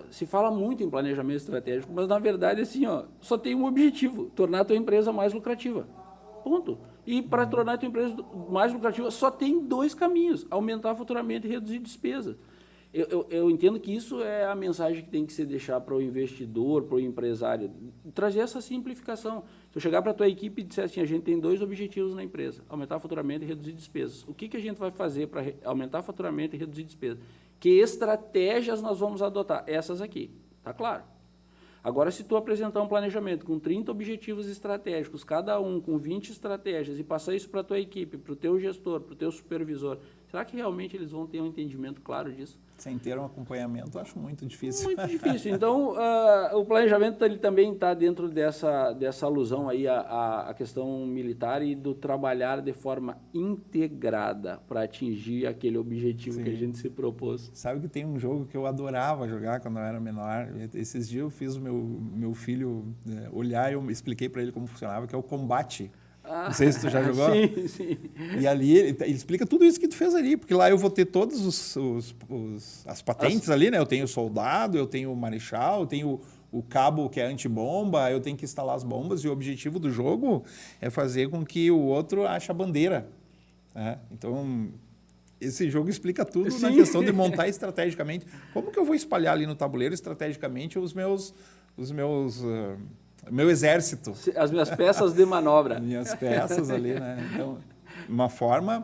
Se fala muito em planejamento estratégico, mas na verdade assim, só tem um objetivo, tornar a tua empresa mais lucrativa. Ponto. E para tornar a tua empresa mais lucrativa, só tem 2 caminhos: aumentar faturamento e reduzir despesa. Eu entendo que isso é a mensagem que tem que se deixar para o investidor, para o empresário, trazer essa simplificação. Se eu chegar para a tua equipe e disser assim, a gente tem 2 objetivos na empresa: aumentar faturamento e reduzir despesas. O que a gente vai fazer para aumentar faturamento e reduzir despesas? Que estratégias nós vamos adotar? Essas aqui, tá claro. Agora, se tu apresentar um planejamento com 30 objetivos estratégicos, cada um com 20 estratégias, e passar isso para a tua equipe, para o teu gestor, para o teu supervisor, será que realmente eles vão ter um entendimento claro disso? Sem ter um acompanhamento, eu acho muito difícil. Muito difícil. Então, o planejamento ele também está dentro dessa alusão aí à questão militar e do trabalhar de forma integrada para atingir aquele objetivo Sim. que a gente se propôs. Sabe que tem um jogo que eu adorava jogar quando eu era menor. Esses dias eu fiz o meu filho olhar e eu expliquei para ele como funcionava, que é o combate. Não sei se tu já jogou. Sim, sim. E ali ele explica tudo isso que tu fez ali, porque lá eu vou ter todas as patentes ali, né? Eu tenho soldado, eu tenho marechal, eu tenho o cabo que é antibomba, eu tenho que instalar as bombas, e o objetivo do jogo é fazer com que o outro ache a bandeira, né? Então, esse jogo explica tudo Sim. na questão de montar estrategicamente. Como que eu vou espalhar ali no tabuleiro estrategicamente meu exército. As minhas peças de manobra. Minhas peças ali, né? Então, uma forma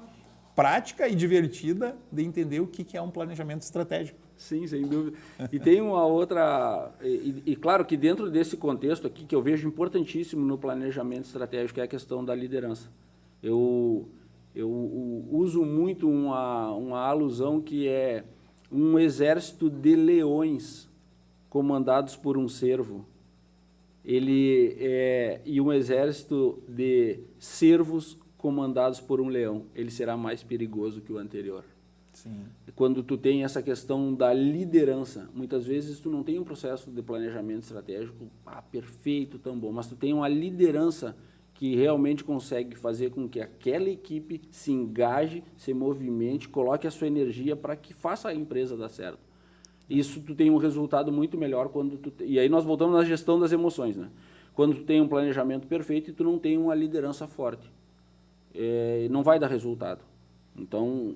prática e divertida de entender o que é um planejamento estratégico. Sim, sem dúvida. E tem uma outra... E claro que dentro desse contexto aqui, que eu vejo importantíssimo no planejamento estratégico, é a questão da liderança. Eu uso muito uma alusão que é um exército de leões comandados por um cervo. E um exército de cervos comandados por um leão, ele será mais perigoso que o anterior. Sim. Quando tu tem essa questão da liderança, muitas vezes tu não tem um processo de planejamento estratégico perfeito, tão bom, mas tu tem uma liderança que realmente consegue fazer com que aquela equipe se engaje, se movimente, coloque a sua energia para que faça a empresa dar certo. Isso tu tem um resultado muito melhor quando e aí nós voltamos na gestão das emoções, né? Quando tu tem um planejamento perfeito e tu não tem uma liderança forte, não vai dar resultado. Então,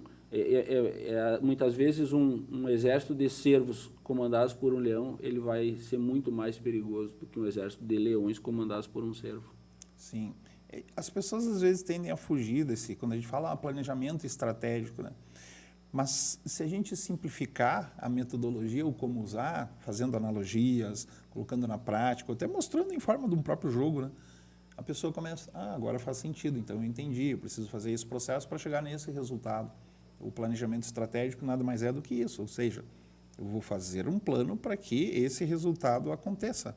muitas vezes um exército de cervos comandados por um leão, ele vai ser muito mais perigoso do que um exército de leões comandados por um cervo. Sim. As pessoas às vezes tendem a fugir quando a gente fala planejamento estratégico, né? Mas se a gente simplificar a metodologia, o como usar, fazendo analogias, colocando na prática, ou até mostrando em forma de um próprio jogo, né? A pessoa começa, agora faz sentido, então eu entendi, eu preciso fazer esse processo para chegar nesse resultado. O planejamento estratégico nada mais é do que isso, ou seja, eu vou fazer um plano para que esse resultado aconteça.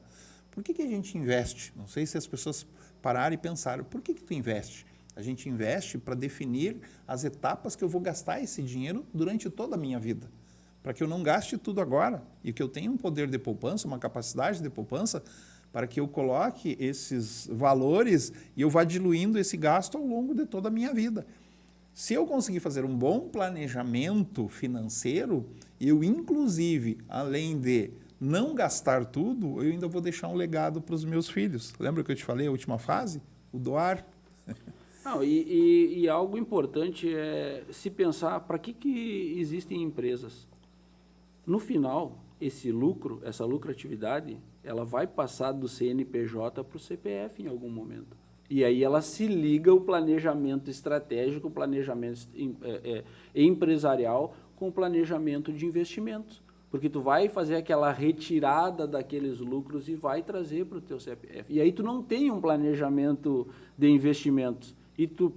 Por que a gente investe? Não sei se as pessoas pararam e pensaram, por que tu investe? A gente investe para definir as etapas que eu vou gastar esse dinheiro durante toda a minha vida, para que eu não gaste tudo agora e que eu tenha um poder de poupança, uma capacidade de poupança, para que eu coloque esses valores e eu vá diluindo esse gasto ao longo de toda a minha vida. Se eu conseguir fazer um bom planejamento financeiro, eu, inclusive, além de não gastar tudo, eu ainda vou deixar um legado para os meus filhos. Lembra que eu te falei a última fase? O doar. Não, e algo importante é se pensar para que existem empresas. No final, esse lucro, essa lucratividade, ela vai passar do CNPJ para o CPF em algum momento. E aí ela se liga ao planejamento estratégico, o planejamento empresarial com o planejamento de investimentos. Porque tu vai fazer aquela retirada daqueles lucros e vai trazer para o teu CPF. E aí tu não tem um planejamento de investimentos. E tu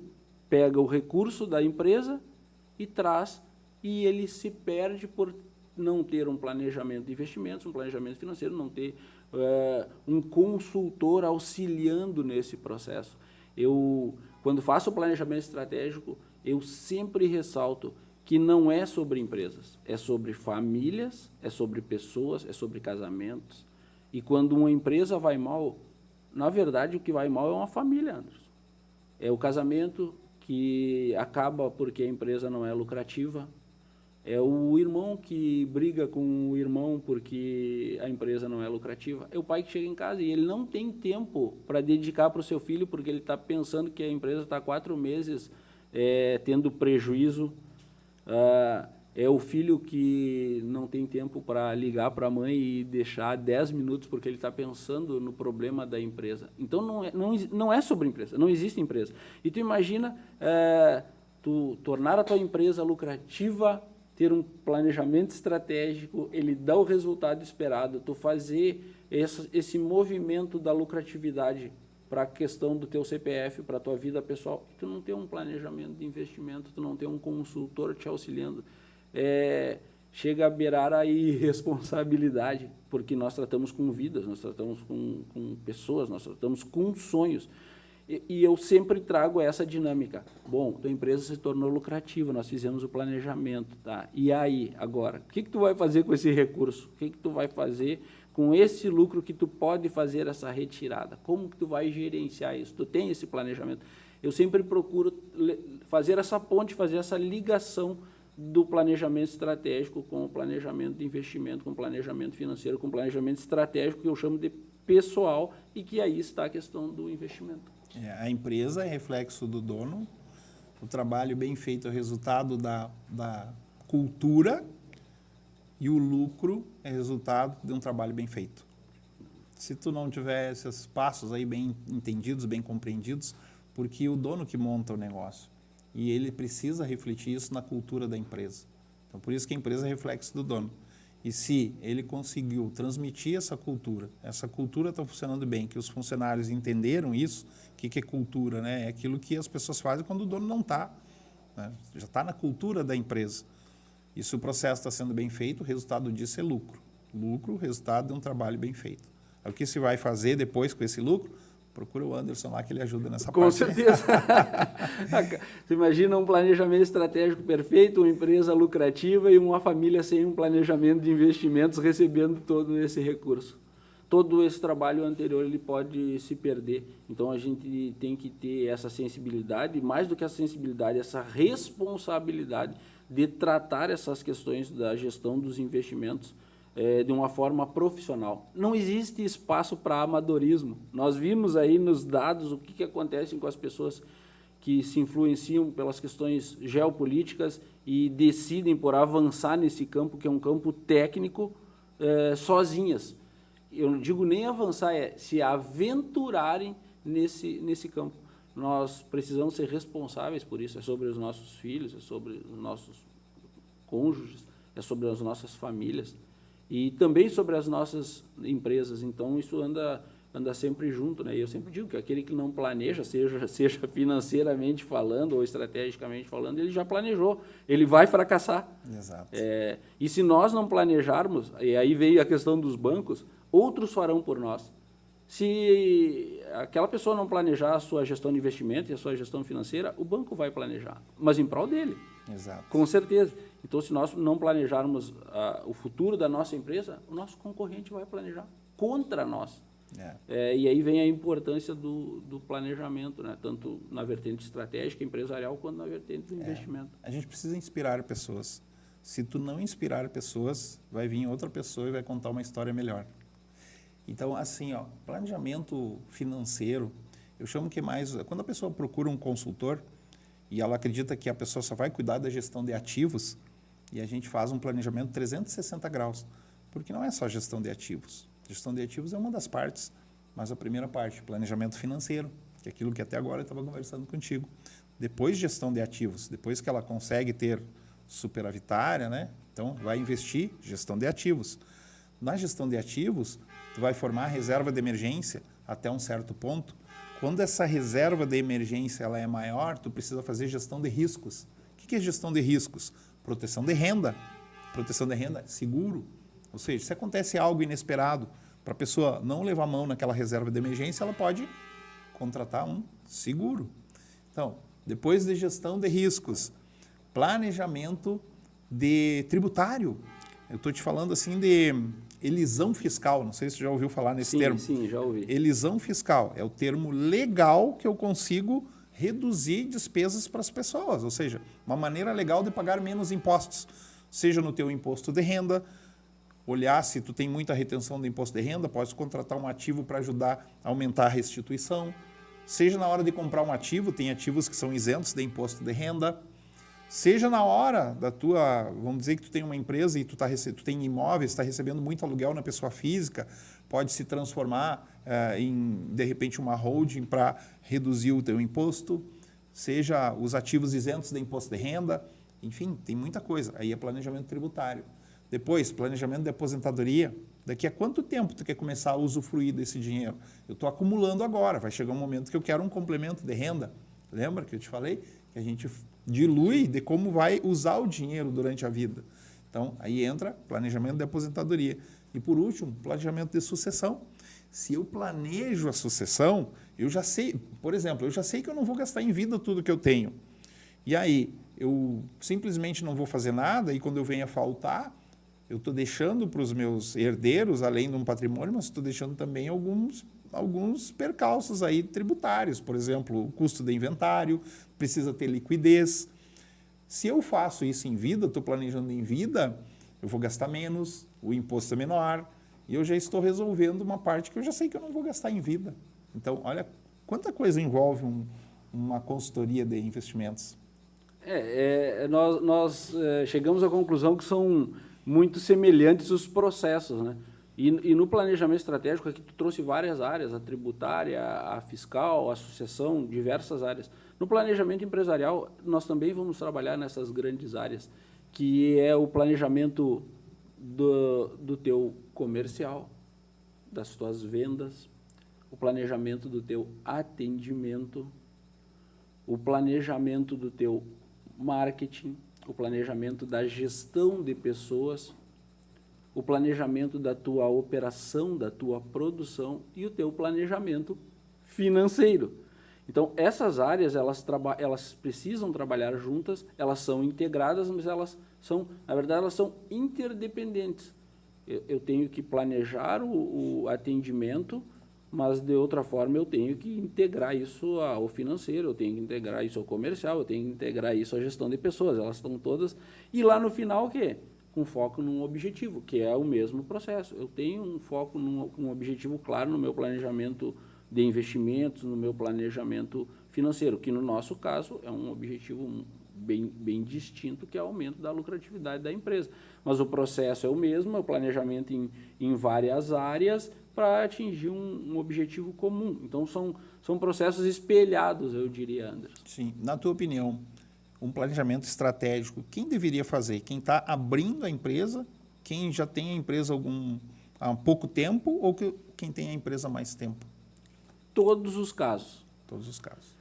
pega o recurso da empresa e traz, e ele se perde por não ter um planejamento de investimentos, um planejamento financeiro, não ter um consultor auxiliando nesse processo. Eu, quando faço o planejamento estratégico, eu sempre ressalto que não é sobre empresas, é sobre famílias, é sobre pessoas, é sobre casamentos. E quando uma empresa vai mal, na verdade o que vai mal é uma família, Anderson. É o casamento que acaba porque a empresa não é lucrativa, é o irmão que briga com o irmão porque a empresa não é lucrativa, é o pai que chega em casa e ele não tem tempo para dedicar para o seu filho porque ele está pensando que a empresa está 4 meses tendo prejuízo. É o filho que não tem tempo para ligar para a mãe e deixar 10 minutos porque ele está pensando no problema da empresa. Então, não é sobre empresa, não existe empresa. E tu imagina tu tornar a tua empresa lucrativa, ter um planejamento estratégico, ele dá o resultado esperado, tu fazer esse movimento da lucratividade para a questão do teu CPF, para a tua vida pessoal, tu não tem um planejamento de investimento, tu não tem um consultor te auxiliando, chega a beirar a irresponsabilidade, porque nós tratamos com vidas, nós tratamos com pessoas, nós tratamos com sonhos. E eu sempre trago essa dinâmica. Bom, tua empresa se tornou lucrativa, nós fizemos o planejamento, tá? E aí, agora, o que tu vai fazer com esse recurso? O que tu vai fazer com esse lucro que tu pode fazer essa retirada? Como que tu vai gerenciar isso? Tu tem esse planejamento? Eu sempre procuro fazer essa ponte, fazer essa ligação do planejamento estratégico com o planejamento de investimento, com o planejamento financeiro, com o planejamento estratégico, que eu chamo de pessoal, e que aí está a questão do investimento. A empresa é reflexo do dono, o trabalho bem feito é resultado da cultura e o lucro é resultado de um trabalho bem feito. Se tu não tiver esses passos aí bem entendidos, bem compreendidos, porque o dono que monta o negócio e ele precisa refletir isso na cultura da empresa. Então, por isso que a empresa é reflexo do dono. E se ele conseguiu transmitir essa cultura está funcionando bem, que os funcionários entenderam isso, o que é cultura, né? É aquilo que as pessoas fazem quando o dono não está, né? Já está na cultura da empresa. E se o processo está sendo bem feito, o resultado disso é lucro. Lucro, resultado de um trabalho bem feito. O que se vai fazer depois com esse lucro? Procura o Anderson lá que ele ajuda nessa parte. Com certeza. Você imagina um planejamento estratégico perfeito, uma empresa lucrativa e uma família sem um planejamento de investimentos recebendo todo esse recurso. Todo esse trabalho anterior ele pode se perder. Então, a gente tem que ter essa sensibilidade, mais do que a sensibilidade, essa responsabilidade de tratar essas questões da gestão dos investimentos de uma forma profissional. Não existe espaço para amadorismo. Nós vimos aí nos dados o que acontece com as pessoas que se influenciam pelas questões geopolíticas e decidem por avançar nesse campo, que é um campo técnico, sozinhas. Eu não digo nem avançar, é se aventurarem nesse campo. Nós precisamos ser responsáveis por isso. É sobre os nossos filhos, é sobre os nossos cônjuges, é sobre as nossas famílias. E também sobre as nossas empresas. Então, isso anda sempre junto, né? E eu sempre digo que aquele que não planeja, seja financeiramente falando ou estrategicamente falando, ele já planejou, ele vai fracassar. Exato. E se nós não planejarmos, e aí veio a questão dos bancos, outros farão por nós. Se aquela pessoa não planejar a sua gestão de investimento e a sua gestão financeira, o banco vai planejar, mas em prol dele. Exato. Com certeza. Então, se nós não planejarmos o futuro da nossa empresa, o nosso concorrente vai planejar contra nós. E aí vem a importância do planejamento, né? Tanto na vertente estratégica, empresarial, quanto na vertente do investimento. A gente precisa inspirar pessoas. Se tu não inspirar pessoas, vai vir outra pessoa e vai contar uma história melhor. Então, assim, planejamento financeiro, eu chamo que mais... Quando a pessoa procura um consultor e ela acredita que a pessoa só vai cuidar da gestão de ativos, e a gente faz um planejamento 360 graus. Porque não é só gestão de ativos. Gestão de ativos é uma das partes, mas a primeira parte, planejamento financeiro, que é aquilo que até agora eu estava conversando contigo. Depois gestão de ativos, depois que ela consegue ter superavitária, né? Então vai investir, gestão de ativos. Na gestão de ativos, tu vai formar a reserva de emergência até um certo ponto. Quando essa reserva de emergência ela é maior, tu precisa fazer gestão de riscos. O que é gestão de riscos? Proteção de renda. Proteção de renda, seguro. Ou seja, se acontece algo inesperado, para a pessoa não levar a mão naquela reserva de emergência, ela pode contratar um seguro. Então, depois de gestão de riscos, planejamento de tributário. Eu estou te falando assim de elisão fiscal, não sei se você já ouviu falar nesse termo. Sim, já ouvi. Elisão fiscal é o termo legal que eu consigo reduzir despesas para as pessoas, ou seja, uma maneira legal de pagar menos impostos, seja no teu imposto de renda, olhar se tu tem muita retenção do imposto de renda, pode contratar um ativo para ajudar a aumentar a restituição, seja na hora de comprar um ativo, tem ativos que são isentos de imposto de renda, seja na hora da tua, vamos dizer que tu tem uma empresa e tu tem imóveis, está recebendo muito aluguel na pessoa física, pode se transformar em, de repente, uma holding para reduzir o teu imposto, seja os ativos isentos de imposto de renda, enfim, tem muita coisa. Aí é planejamento tributário. Depois, planejamento de aposentadoria. Daqui a quanto tempo tu quer começar a usufruir desse dinheiro? Eu estou acumulando agora, vai chegar um momento que eu quero um complemento de renda. Lembra que eu te falei? Que a gente dilui de como vai usar o dinheiro durante a vida. Então, aí entra planejamento de aposentadoria. E, por último, planejamento de sucessão. Se eu planejo a sucessão, eu já sei, por exemplo, eu já sei que eu não vou gastar em vida tudo que eu tenho. E aí, eu simplesmente não vou fazer nada e quando eu venho a faltar, eu estou deixando para os meus herdeiros, além de um patrimônio, mas estou deixando também alguns percalços aí tributários. Por exemplo, o custo de inventário, precisa ter liquidez. Se eu faço isso em vida, estou planejando em vida, eu vou gastar menos, o imposto é menor, e eu já estou resolvendo uma parte que eu já sei que eu não vou gastar em vida. Então, olha quanta coisa envolve uma consultoria de investimentos. Nós chegamos à conclusão que são muito semelhantes os processos, né? E no planejamento estratégico, aqui tu trouxe várias áreas, a tributária, a fiscal, a sucessão, diversas áreas. No planejamento empresarial, nós também vamos trabalhar nessas grandes áreas, que é o planejamento do teu comercial, das tuas vendas, o planejamento do teu atendimento, o planejamento do teu marketing, o planejamento da gestão de pessoas, o planejamento da tua operação, da tua produção e o teu planejamento financeiro. Então, essas áreas, elas precisam trabalhar juntas, elas são integradas, mas na verdade, elas são interdependentes. Eu tenho que planejar o atendimento, mas, de outra forma, eu tenho que integrar isso ao financeiro, eu tenho que integrar isso ao comercial, eu tenho que integrar isso à gestão de pessoas, elas estão todas... E lá no final, o quê? Com foco num objetivo, que é o mesmo processo. Eu tenho um foco num objetivo claro no meu planejamento de investimentos, no meu planejamento financeiro, que no nosso caso é um objetivo bem distinto, que é o aumento da lucratividade da empresa. Mas o processo é o mesmo, é o planejamento em várias áreas para atingir um objetivo comum. Então, são processos espelhados, eu diria, Anderson. Sim. Na tua opinião, um planejamento estratégico, quem deveria fazer? Quem está abrindo a empresa, quem já tem a empresa há pouco tempo ou quem tem a empresa há mais tempo? Todos os casos. Todos os casos.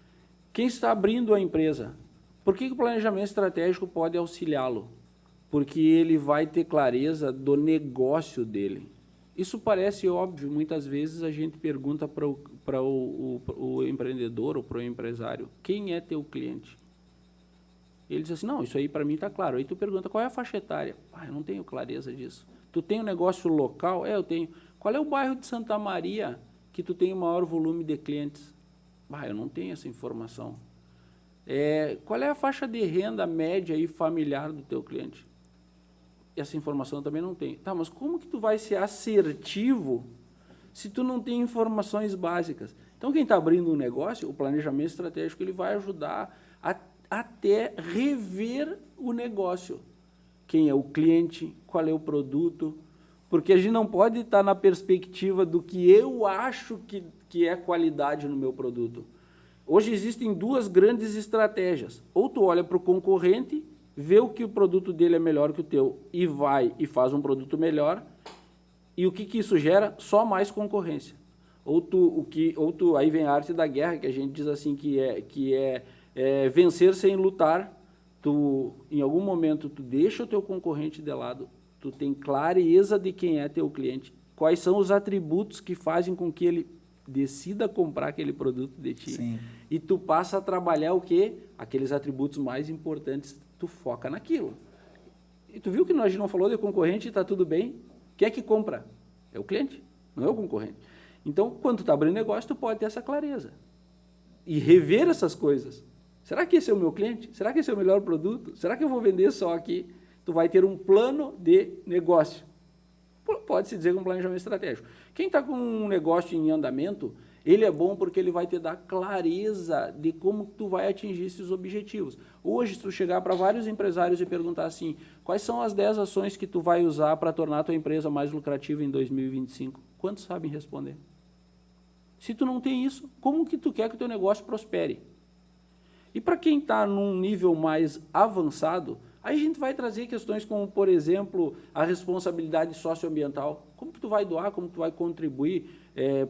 Quem está abrindo a empresa, por que o planejamento estratégico pode auxiliá-lo? Porque ele vai ter clareza do negócio dele. Isso parece óbvio, muitas vezes a gente pergunta para o empreendedor ou para o empresário, quem é teu cliente? Ele diz assim, não, isso aí para mim está claro. Aí tu pergunta, qual é a faixa etária? Eu não tenho clareza disso. Tu tem um negócio local? Eu tenho. Qual é o bairro de Santa Maria que tu tem o maior volume de clientes? Eu não tenho essa informação. Qual é a faixa de renda média e familiar do teu cliente? Essa informação eu também não tenho. Tá, mas como que tu vai ser assertivo se tu não tem informações básicas? Então, quem está abrindo um negócio, o planejamento estratégico, ele vai ajudar a até rever o negócio. Quem é o cliente, qual é o produto, Porque a gente não pode estar na perspectiva do que eu acho que é qualidade no meu produto. Hoje existem duas grandes estratégias. Ou tu olha para o concorrente, vê o que o produto dele é melhor que o teu e vai e faz um produto melhor. E o que isso gera? Só mais concorrência. Ou tu, aí vem a arte da guerra, que a gente diz assim, que é vencer sem lutar. Tu, em algum momento, tu deixa o teu concorrente de lado, tu tem clareza de quem é teu cliente, quais são os atributos que fazem com que ele decida comprar aquele produto de ti. Sim. E tu passa a trabalhar o quê? Aqueles atributos mais importantes, tu foca naquilo. E tu viu que a gente não falou de concorrente e está tudo bem? Quem é que compra? É o cliente, não é o concorrente. Então, quando tu está abrindo negócio, tu pode ter essa clareza e rever essas coisas. Será que esse é o meu cliente? Será que esse é o melhor produto? Será que eu vou vender só aqui? Tu vai ter um plano de negócio. Pode-se dizer que um planejamento estratégico. Quem está com um negócio em andamento, ele é bom porque ele vai te dar clareza de como tu vai atingir esses objetivos. Hoje, se tu chegar para vários empresários e perguntar assim, quais são as 10 ações que tu vai usar para tornar a tua empresa mais lucrativa em 2025? Quantos sabem responder? Se tu não tem isso, como que tu quer que o teu negócio prospere? E para quem está num nível mais avançado, aí a gente vai trazer questões como, por exemplo, a responsabilidade socioambiental. Como que tu vai doar, como tu vai contribuir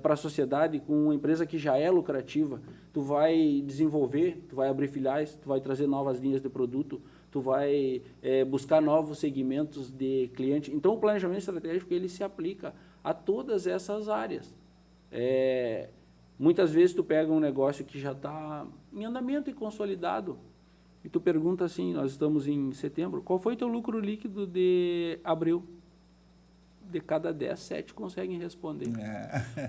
para a sociedade com uma empresa que já é lucrativa? Tu vai desenvolver, tu vai abrir filiais, tu vai trazer novas linhas de produto, tu vai buscar novos segmentos de cliente. Então, o planejamento estratégico ele se aplica a todas essas áreas. Muitas vezes tu pega um negócio que já está em andamento e consolidado e tu pergunta assim, nós estamos em setembro, qual foi teu lucro líquido de abril? De cada 10, 7 conseguem responder.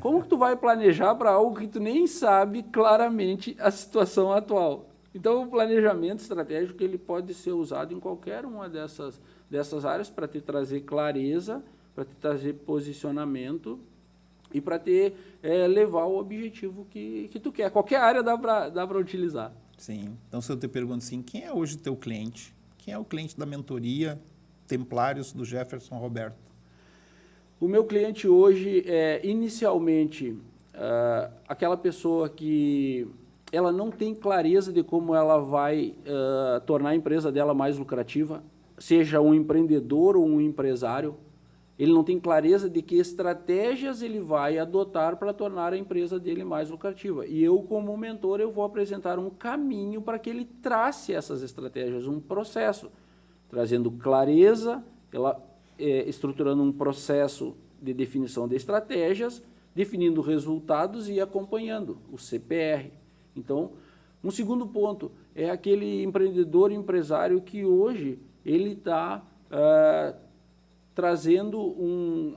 Como que tu vai planejar para algo que tu nem sabe claramente a situação atual? Então, o planejamento estratégico ele pode ser usado em qualquer uma dessas áreas para te trazer clareza, para te trazer posicionamento e para te levar ao objetivo que tu quer. Qualquer área dá para utilizar. Sim. Então, se eu te pergunto assim, quem é hoje o teu cliente? Quem é o cliente da mentoria Templários do Jefferson Roberto? O meu cliente hoje é, inicialmente, aquela pessoa que ela não tem clareza de como ela vai tornar a empresa dela mais lucrativa, seja um empreendedor ou um empresário. Ele não tem clareza de que estratégias ele vai adotar para tornar a empresa dele mais lucrativa. E eu, como mentor, eu vou apresentar um caminho para que ele trace essas estratégias, um processo, trazendo clareza, estruturando um processo de definição de estratégias, definindo resultados e acompanhando o CPR. Então, um segundo ponto é aquele empreendedor, empresário que hoje ele está trazendo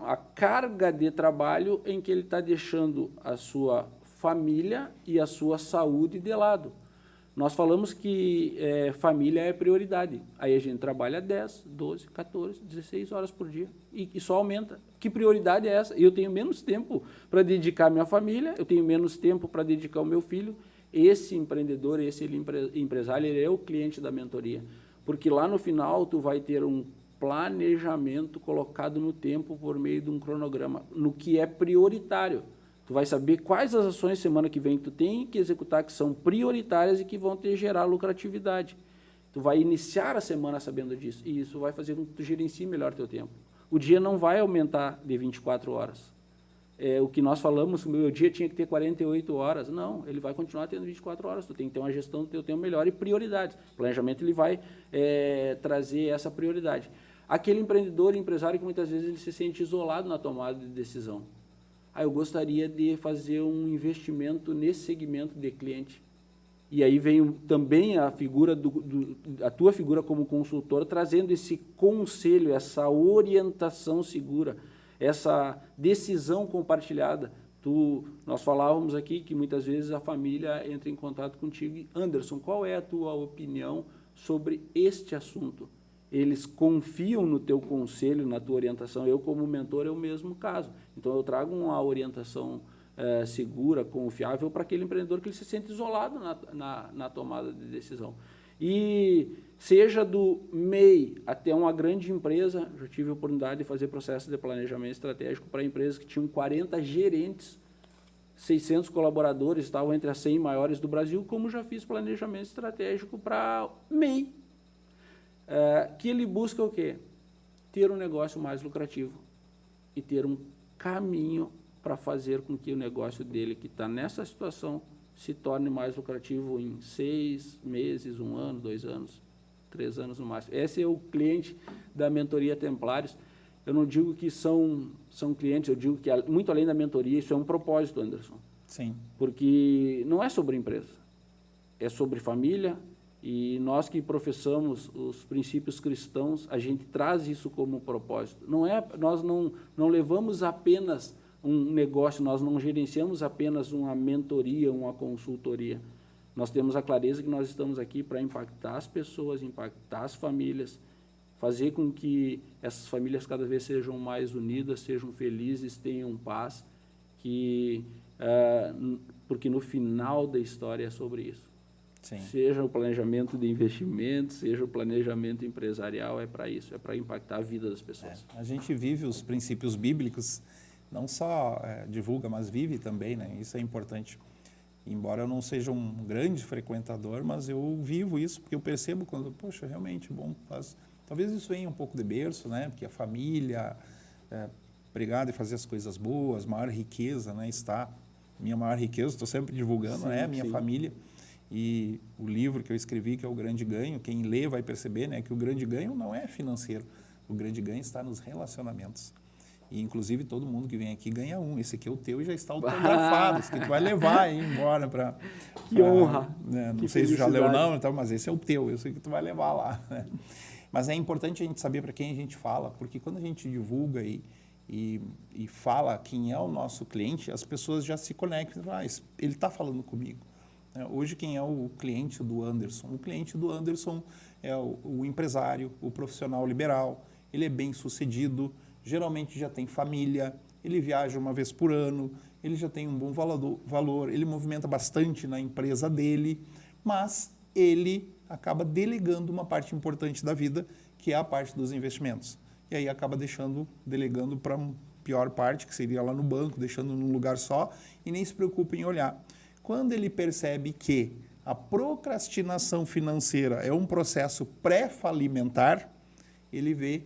a carga de trabalho em que ele está deixando a sua família e a sua saúde de lado. Nós falamos que família é prioridade. Aí a gente trabalha 10, 12, 14, 16 horas por dia e só aumenta. Que prioridade é essa? Eu tenho menos tempo para dedicar à minha família, eu tenho menos tempo para dedicar ao meu filho. Esse empreendedor, esse empresário, ele é o cliente da mentoria. Porque lá no final tu vai ter um planejamento colocado no tempo por meio de um cronograma, no que é prioritário. Tu vai saber quais as ações semana que vem tu tem que executar que são prioritárias e que vão te gerar lucratividade. Tu vai iniciar a semana sabendo disso e isso vai fazer com que tu gerencie melhor teu tempo. O dia não vai aumentar de 24 horas. O que nós falamos, o meu dia tinha que ter 48 horas. Não, ele vai continuar tendo 24 horas. Tu tem que ter uma gestão do teu tempo melhor e prioridades. O planejamento ele vai trazer essa prioridade. Aquele empreendedor, empresário que muitas vezes ele se sente isolado na tomada de decisão. Eu gostaria de fazer um investimento nesse segmento de cliente. E aí vem também a figura a tua figura como consultor, trazendo esse conselho, essa orientação segura, essa decisão compartilhada. Nós falávamos aqui que muitas vezes a família entra em contato contigo. Anderson, qual é a tua opinião sobre este assunto? Eles confiam no teu conselho, na tua orientação. Eu, como mentor, é o mesmo caso. Então, eu trago uma orientação segura, confiável para aquele empreendedor que ele se sente isolado na tomada de decisão. E seja do MEI até uma grande empresa. Já tive a oportunidade de fazer processo de planejamento estratégico para empresas que tinham 40 gerentes, 600 colaboradores, estavam entre as 100 maiores do Brasil, como já fiz planejamento estratégico para MEI, que ele busca o quê? Ter um negócio mais lucrativo e ter um caminho para fazer com que o negócio dele, que está nessa situação, se torne mais lucrativo em 6 meses, 1 ano, 2 anos, 3 anos no máximo. Esse é o cliente da mentoria Templários. Eu não digo que são clientes, eu digo que, muito além da mentoria, isso é um propósito, Anderson. Sim. Porque não é sobre empresa, é sobre família, e nós que professamos os princípios cristãos, a gente traz isso como propósito. Nós não levamos apenas um negócio, nós não gerenciamos apenas uma mentoria, uma consultoria. Nós temos a clareza que nós estamos aqui para impactar as pessoas, impactar as famílias, fazer com que essas famílias cada vez sejam mais unidas, sejam felizes, tenham paz, porque no final da história é sobre isso. Sim. Seja o planejamento de investimento, seja o planejamento empresarial, é para isso, é para impactar a vida das pessoas. A gente vive os princípios bíblicos, não só divulga, mas vive também, né? Isso é importante. Embora eu não seja um grande frequentador, mas eu vivo isso, porque eu percebo quando, poxa, realmente, bom, talvez isso venha um pouco de berço, né? Porque a família, pregar e fazer as coisas boas, maior riqueza, né? Minha maior riqueza, estou sempre divulgando, né? A minha família. E o livro que eu escrevi, que é O Grande Ganho, quem lê vai perceber, né? Que o grande ganho não é financeiro, o grande ganho está nos relacionamentos. E, inclusive, todo mundo que vem aqui ganha um. Esse aqui é o teu e já está autografado. Esse que tu vai levar aí embora para... Que honra! Né? Não que sei se já leu ou não, então, mas esse é o teu, esse que tu vai levar lá. Né? Mas é importante a gente saber para quem a gente fala, porque quando a gente divulga e fala quem é o nosso cliente, as pessoas já se conectam. Ele está falando comigo. Hoje, quem é o cliente do Anderson? O cliente do Anderson é o empresário, o profissional liberal. Ele é bem-sucedido, geralmente já tem família, ele viaja uma vez por ano, ele já tem um bom valor, ele movimenta bastante na empresa dele, mas ele acaba delegando uma parte importante da vida, que é a parte dos investimentos. E aí acaba delegando para a pior parte, que seria lá no banco, deixando num lugar só, e nem se preocupa em olhar. Quando ele percebe que a procrastinação financeira é um processo pré-falimentar, ele vê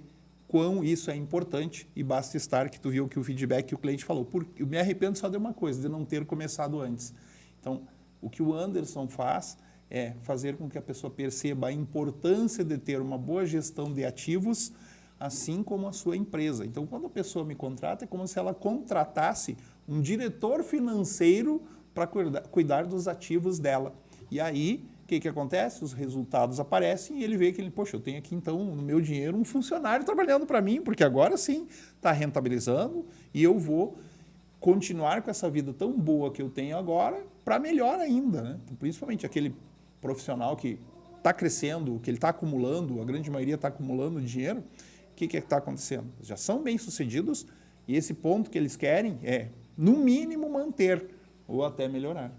quão isso é importante e basta estar, que tu viu que o feedback que o cliente falou. Eu me arrependo só de uma coisa, de não ter começado antes. Então, o que o Anderson faz é fazer com que a pessoa perceba a importância de ter uma boa gestão de ativos, assim como a sua empresa. Então, quando a pessoa me contrata, é como se ela contratasse um diretor financeiro para cuidar dos ativos dela. E aí, o que acontece? Os resultados aparecem e ele vê que, poxa, eu tenho aqui então no meu dinheiro um funcionário trabalhando para mim, porque agora sim está rentabilizando e eu vou continuar com essa vida tão boa que eu tenho agora para melhor ainda, né? Principalmente aquele profissional que está crescendo, que ele está acumulando, a grande maioria está acumulando dinheiro. O que está acontecendo? Já são bem-sucedidos e esse ponto que eles querem é, no mínimo, manter ou até melhorar.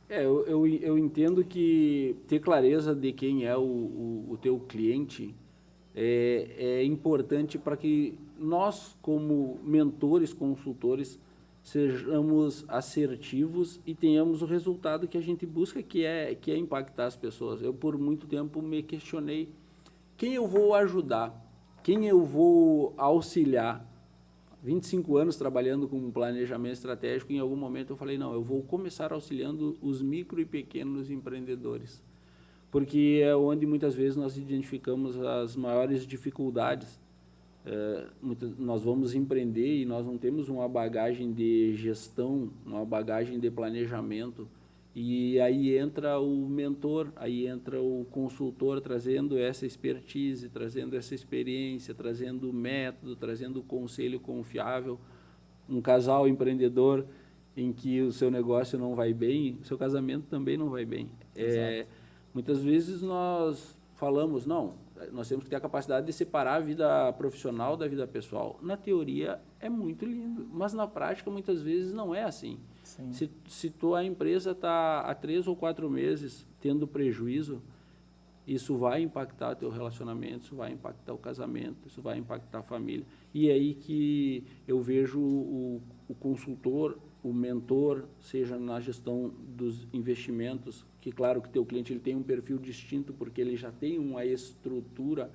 Eu entendo que ter clareza de quem é o teu cliente é importante para que nós, como mentores, consultores, sejamos assertivos e tenhamos o resultado que a gente busca, que é impactar as pessoas. Eu, por muito tempo, me questionei quem eu vou ajudar, quem eu vou auxiliar. 25 anos trabalhando com planejamento estratégico, em algum momento eu falei, não, eu vou começar auxiliando os micro e pequenos empreendedores, porque é onde muitas vezes nós identificamos as maiores dificuldades. Nós vamos empreender e nós não temos uma bagagem de gestão, uma bagagem de planejamento, e aí entra o mentor, aí entra o consultor trazendo essa expertise, trazendo essa experiência, trazendo o método, trazendo o conselho confiável. Um casal empreendedor em que o seu negócio não vai bem, o seu casamento também não vai bem. Muitas vezes nós falamos, não, nós temos que ter a capacidade de separar a vida profissional da vida pessoal. Na teoria é muito lindo, mas na prática muitas vezes não é assim. Se tua empresa está há 3 ou 4 meses tendo prejuízo, isso vai impactar o teu relacionamento, isso vai impactar o casamento, isso vai impactar a família. E é aí que eu vejo o consultor, o mentor, seja na gestão dos investimentos, que claro que teu cliente ele tem um perfil distinto, porque ele já tem uma estrutura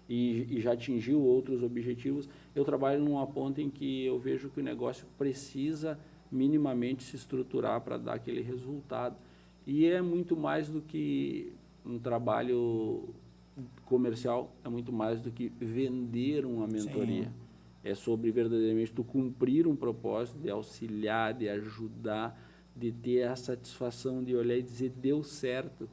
e já atingiu outros objetivos. Eu trabalho numa ponta em que eu vejo que o negócio precisa minimamente se estruturar para dar aquele resultado. E é muito mais do que um trabalho comercial, é muito mais do que vender uma mentoria. Sim. É sobre verdadeiramente tu cumprir um propósito de auxiliar, de ajudar, de ter a satisfação de olhar e dizer deu certo.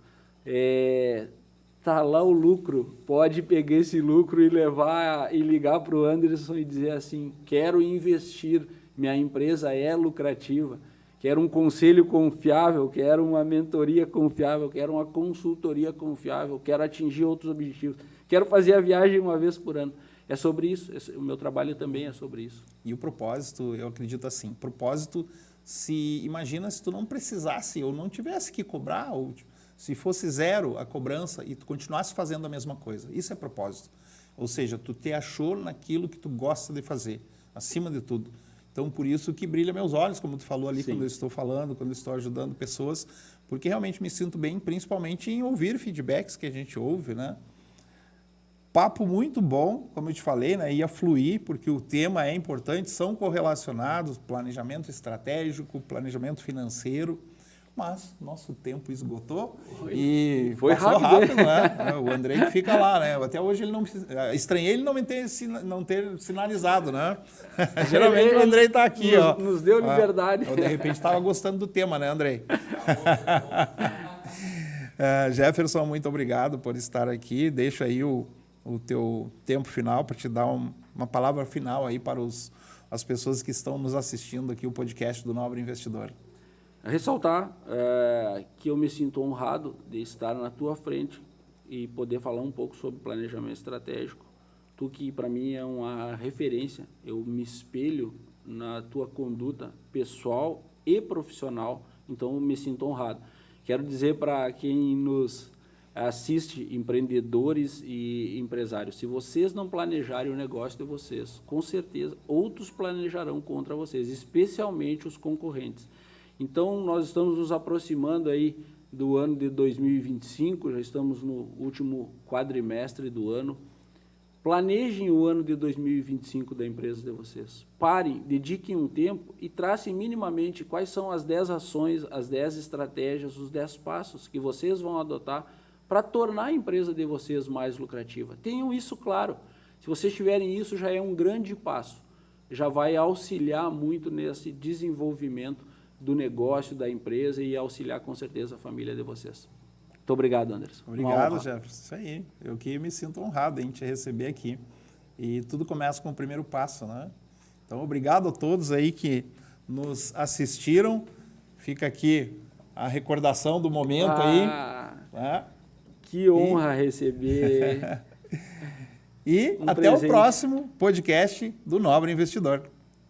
Tá lá o lucro, pode pegar esse lucro e levar e ligar para o Anderson e dizer assim, quero investir, minha empresa é lucrativa, quero um conselho confiável, quero uma mentoria confiável, quero uma consultoria confiável, quero atingir outros objetivos, quero fazer a viagem uma vez por ano. É sobre isso, o meu trabalho também é sobre isso. E o propósito, eu acredito assim, propósito, imagina se tu não precisasse ou não tivesse que cobrar, ou se fosse zero a cobrança e tu continuasse fazendo a mesma coisa. Isso é propósito. Ou seja, tu te achou naquilo que tu gosta de fazer, acima de tudo. Então, por isso que brilha meus olhos, como tu falou ali, Sim. quando eu estou falando, quando eu estou ajudando pessoas, porque realmente me sinto bem, principalmente em ouvir feedbacks que a gente ouve, né? Papo muito bom, como eu te falei, né? Ia fluir, porque o tema é importante, são correlacionados, planejamento estratégico, planejamento financeiro, mas nosso tempo esgotou e foi rápido, né? O Andrei que fica lá, né? Até hoje ele não estranhei ele não ter sinalizado, né? Geralmente o Andrei está aqui, nos deu liberdade. De repente estava gostando do tema, né, Andrei? Jefferson, muito obrigado por estar aqui. Deixa aí o teu tempo final para te dar uma palavra final aí para as pessoas que estão nos assistindo aqui, o podcast do Nobre Investidor. Ressaltar que eu me sinto honrado de estar na tua frente e poder falar um pouco sobre planejamento estratégico. Tu que para mim é uma referência, eu me espelho na tua conduta pessoal e profissional, então eu me sinto honrado. Quero dizer para quem nos assiste, empreendedores e empresários, se vocês não planejarem o negócio de vocês, com certeza outros planejarão contra vocês, especialmente os concorrentes. Então, nós estamos nos aproximando aí do ano de 2025, já estamos no último quadrimestre do ano. Planejem o ano de 2025 da empresa de vocês. Parem, dediquem um tempo e tracem minimamente quais são as 10 ações, as 10 estratégias, os 10 passos que vocês vão adotar para tornar a empresa de vocês mais lucrativa. Tenham isso claro. Se vocês tiverem isso, já é um grande passo. Já vai auxiliar muito nesse desenvolvimento do negócio, da empresa e auxiliar com certeza a família de vocês. Muito obrigado, Anderson. Obrigado, Jefferson. Isso aí. Eu que me sinto honrado em te receber aqui. E tudo começa com o primeiro passo, né? Então, obrigado a todos aí que nos assistiram. Fica aqui a recordação do momento aí. Né? Que honra receber. E até o próximo podcast do Nobre Investidor.